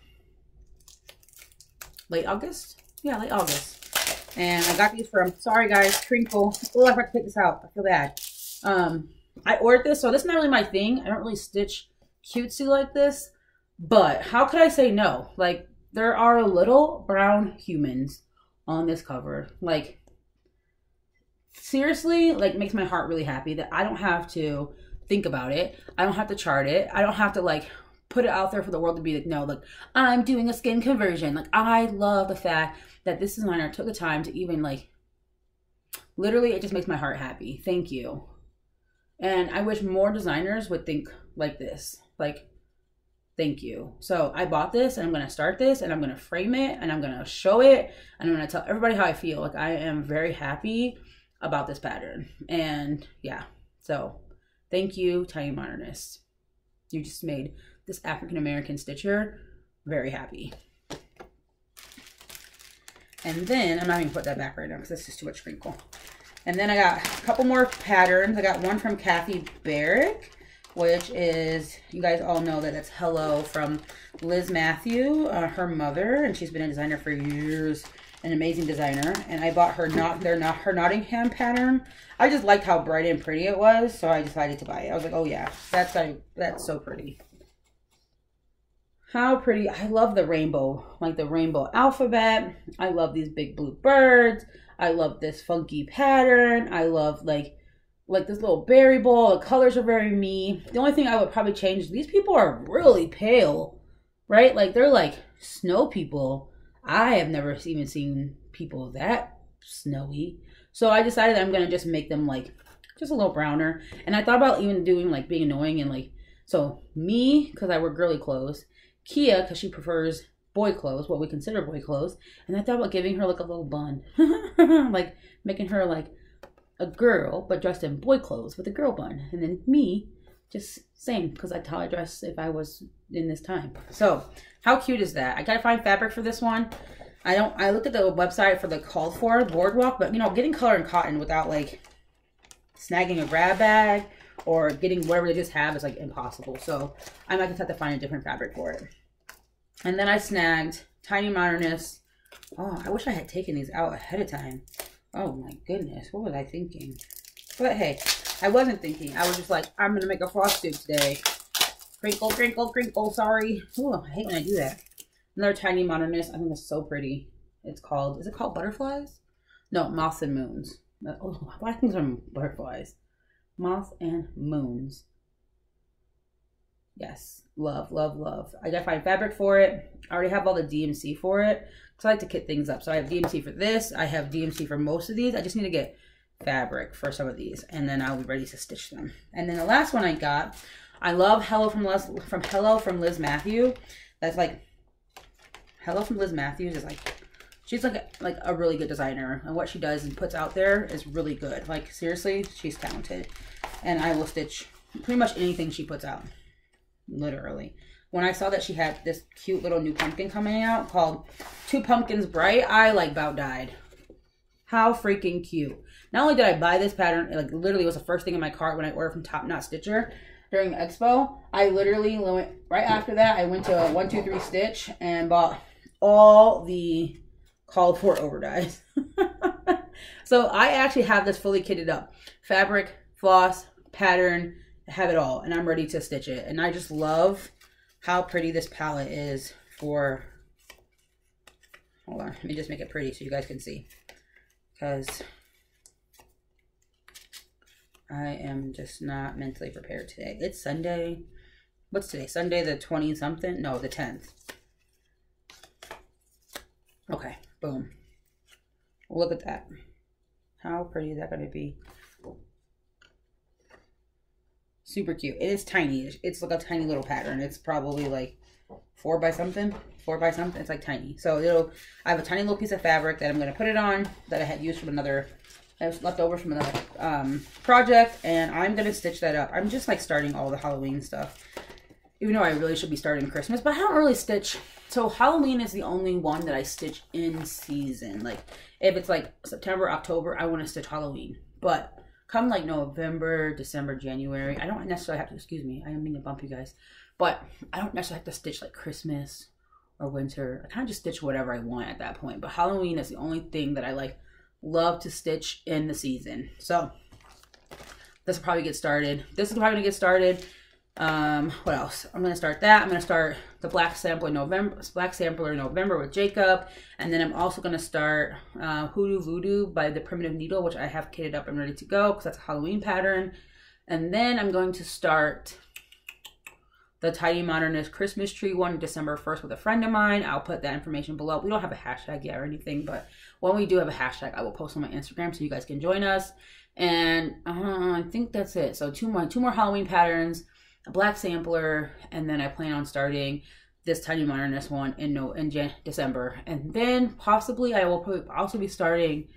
Speaker 1: late August. Yeah, late August. And I got these from, sorry guys, Crinkle. Oh, I forgot to take this out. I feel bad. I ordered this, so this is not really my thing. I don't really stitch cutesy like this, but how could I say no? Like, there are little brown humans on this cover. Like, seriously, like, makes my heart really happy that I don't have to think about it. I don't have to chart it. I don't have to, like, put it out there for the world to be like, no, like, I'm doing a skin conversion. Like, I love the fact that this designer took the time to even, like, literally, it just makes my heart happy. Thank you. And I wish more designers would think like this. Like, thank you. So I bought this and I'm going to start this and I'm going to frame it and I'm going to show it and I'm going to tell everybody how I feel. Like, I am very happy about this pattern. And yeah, so thank you, Tiny Modernist. You just made this African-American stitcher very happy. And then I'm not even put that back right now because this is too much crinkle. And then I got a couple more patterns. I got one from Kathy Barrick, which is, you guys all know that it's Hello from Liz Matthew, her mother, and she's been a designer for years, an amazing designer. And I bought her her Nottingham pattern. I just liked how bright and pretty it was, so I decided to buy it. I was like, oh yeah, that's so pretty. How pretty. I love the rainbow, like the rainbow alphabet. I love these big blue birds. I love this funky pattern. I love like this little berry bowl. The colors are very me. The only thing I would probably change, these people are really pale, right? Like, they're like snow people. I have never even seen people that snowy. So I decided I'm going to just make them like just a little browner. And I thought about even doing like being annoying and like, so me, because I wear girly clothes. Kia, because she prefers boy clothes, what we consider boy clothes. And I thought about giving her like a little bun. Like making her like a girl, but dressed in boy clothes with a girl bun. And then me, just same, because that's how I dress if I was in this time. So how cute is that? I gotta find fabric for this one. I looked at the website for the called for boardwalk, but you know, getting color and cotton without like snagging a grab bag or getting whatever they just have is like impossible. So I might just have to find a different fabric for it. And then I snagged Tiny Modernist. Oh, I wish I had taken these out ahead of time. Oh my goodness, what was I thinking? But hey, I wasn't thinking. I was just like, I'm gonna make a floss tube today. Crinkle, crinkle, crinkle, sorry. Oh, I hate when I do that. Another Tiny Modernist. I think it's so pretty. It's called, is it called Butterflies? No, Moths and Moons. Oh, why things are butterflies? Moth and Moons. Yes, love, love, love. I gotta find fabric for it. I already have all the DMC for it because I like to kit things up. So I have DMC for this. I have DMC for most of these. I just need to get fabric for some of these, and then I'll be ready to stitch them. And then the last one I got, I love Hello from Liz Matthew. That's like Hello from Liz Matthews is like, she's like a really good designer, and what she does and puts out there is really good. Like seriously, she's talented, and I will stitch pretty much anything she puts out. Literally. When I saw that she had this cute little new pumpkin coming out called Two Pumpkins Bright, I like about died. How freaking cute. Not only did I buy this pattern, it like literally was the first thing in my cart when I ordered from Top Knot Stitcher during the expo. I literally went, right after that, I went to 1-2-3 Stitch and bought all the called for over dyes. So I actually have this fully kitted up. Fabric, floss, pattern, have it all, and I'm ready to stitch it. And I just love how pretty this palette is for, hold on, let me just make it pretty so you guys can see, because I am just not mentally prepared today. It's Sunday. What's today? Sunday the 20 something? No, the 10th. Okay, boom. Look at that. How pretty is that going to be? Super cute. It is tiny. It's like a tiny little pattern. It's probably like 4 by something. It's like tiny. So I have a tiny little piece of fabric that I'm going to put it on that I had used from another, I was left over from another project, and I'm going to stitch that up. I'm just like starting all the Halloween stuff, even though I really should be starting Christmas, but I don't really stitch. So Halloween is the only one that I stitch in season. Like if it's like September, October, I want to stitch Halloween. But come like November, December, January, I don't necessarily have to, excuse me, I am meaning to bump you guys, but I don't necessarily have to stitch like Christmas or winter. I kind of just stitch whatever I want at that point. But Halloween is the only thing that I like love to stitch in the season. So this will probably get started. This is probably gonna get started. What else? I'm gonna start that. I'm gonna start the Black Sampler in November with Jacob, and then I'm also gonna start Hoodoo Voodoo by the Primitive Needle, which I have kitted up and ready to go because that's a Halloween pattern. And then I'm going to start the Tidy Modernist Christmas tree one December 1st with a friend of mine. I'll put that information below. We don't have a hashtag yet or anything, but when we do have a hashtag, I will post on my Instagram so you guys can join us. And I think that's it. So two more Halloween patterns, a Black Sampler, and then I plan on starting this Tiny Modernist one in December. And then possibly I will probably also be starting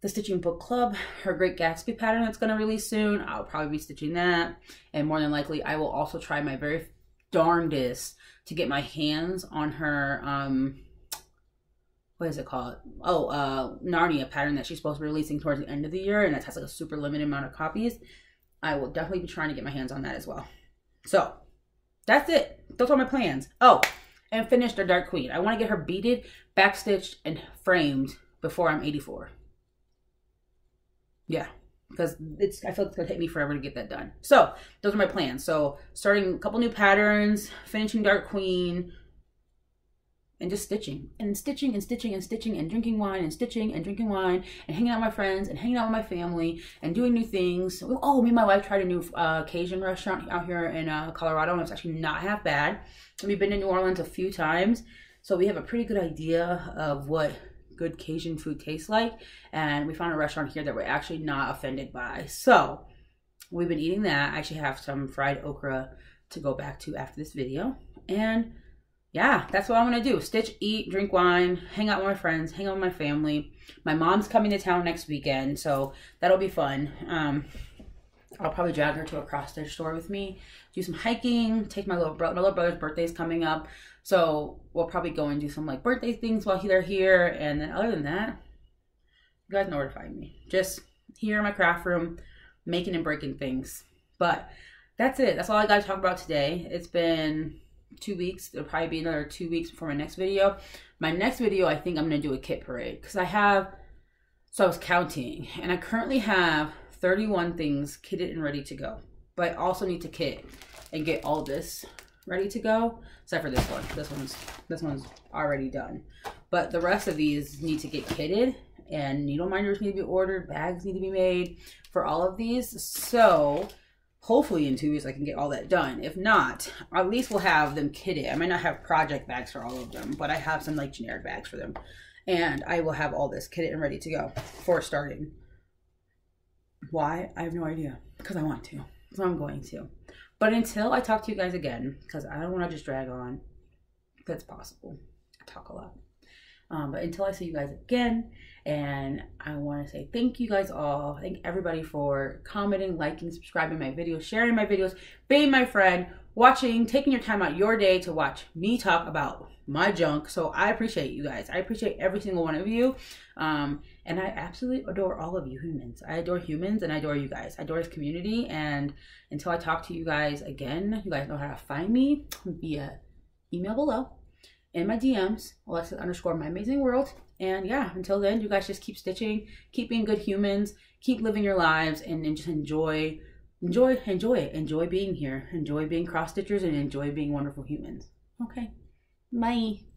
Speaker 1: the Stitching Book Club, her Great Gatsby pattern that's going to release soon. I'll probably be stitching that. And more than likely, I will also try my very darndest to get my hands on her, what is it called? Oh, Narnia pattern that she's supposed to be releasing towards the end of the year. And that has like a super limited amount of copies. I will definitely be trying to get my hands on that as well. So that's it. Those are my plans. Oh, and finish the Dark Queen. I want to get her beaded, backstitched, and framed before I'm 84. Yeah, because I feel it's going to take me forever to get that done. So those are my plans. So starting a couple new patterns, finishing Dark Queen, and just stitching and stitching and stitching and stitching and drinking wine and stitching and drinking wine and hanging out with my friends and hanging out with my family and doing new things. Oh, me and my wife tried a new Cajun restaurant out here in Colorado, and it's actually not half bad. And we've been to New Orleans a few times, so we have a pretty good idea of what good Cajun food tastes like. And we found a restaurant here that we're actually not offended by. So we've been eating that. I actually have some fried okra to go back to after this video. And yeah, that's what I'm going to do. Stitch, eat, drink wine, hang out with my friends, hang out with my family. My mom's coming to town next weekend, so that'll be fun. I'll probably drag her to a cross stitch store with me, do some hiking, take my little brother's birthday's coming up. So we'll probably go and do some like birthday things while they're here. And then other than that, you guys know where to find me. Just here in my craft room, making and breaking things. But that's it. That's all I got to talk about today. It's been 2 weeks. It'll probably be another 2 weeks before my next video. My next video, I think I'm going to do a kit parade. Because I was counting. And I currently have 31 things kitted and ready to go. But I also need to kit and get all this ready to go. Except for this one. This one's already done. But the rest of these need to get kitted and needle minders need to be ordered, bags need to be made for all of these. So hopefully in 2 weeks I can get all that done. If not, at least we'll have them kitted. I might not have project bags for all of them, but I have some like generic bags for them. And I will have all this kitted and ready to go for starting. Why? I have no idea. Because I want to. So I'm going to. But until I talk to you guys again, because I don't want to just drag on. That's possible. I talk a lot. But until I see you guys again, and I want to say thank you guys all. Thank everybody for commenting, liking, subscribing my videos, sharing my videos, being my friend, watching, taking your time out your day to watch me talk about my junk. So I appreciate you guys. I appreciate every single one of you. And I absolutely adore all of you humans. I adore humans and I adore you guys. I adore this community. And until I talk to you guys again, you guys know how to find me via email below. In my DMs, Alexis_myamazingworld. And yeah, until then, you guys just keep stitching, keep being good humans, keep living your lives, and just enjoy it. Enjoy being here. Enjoy being cross stitchers and enjoy being wonderful humans. Okay. Bye.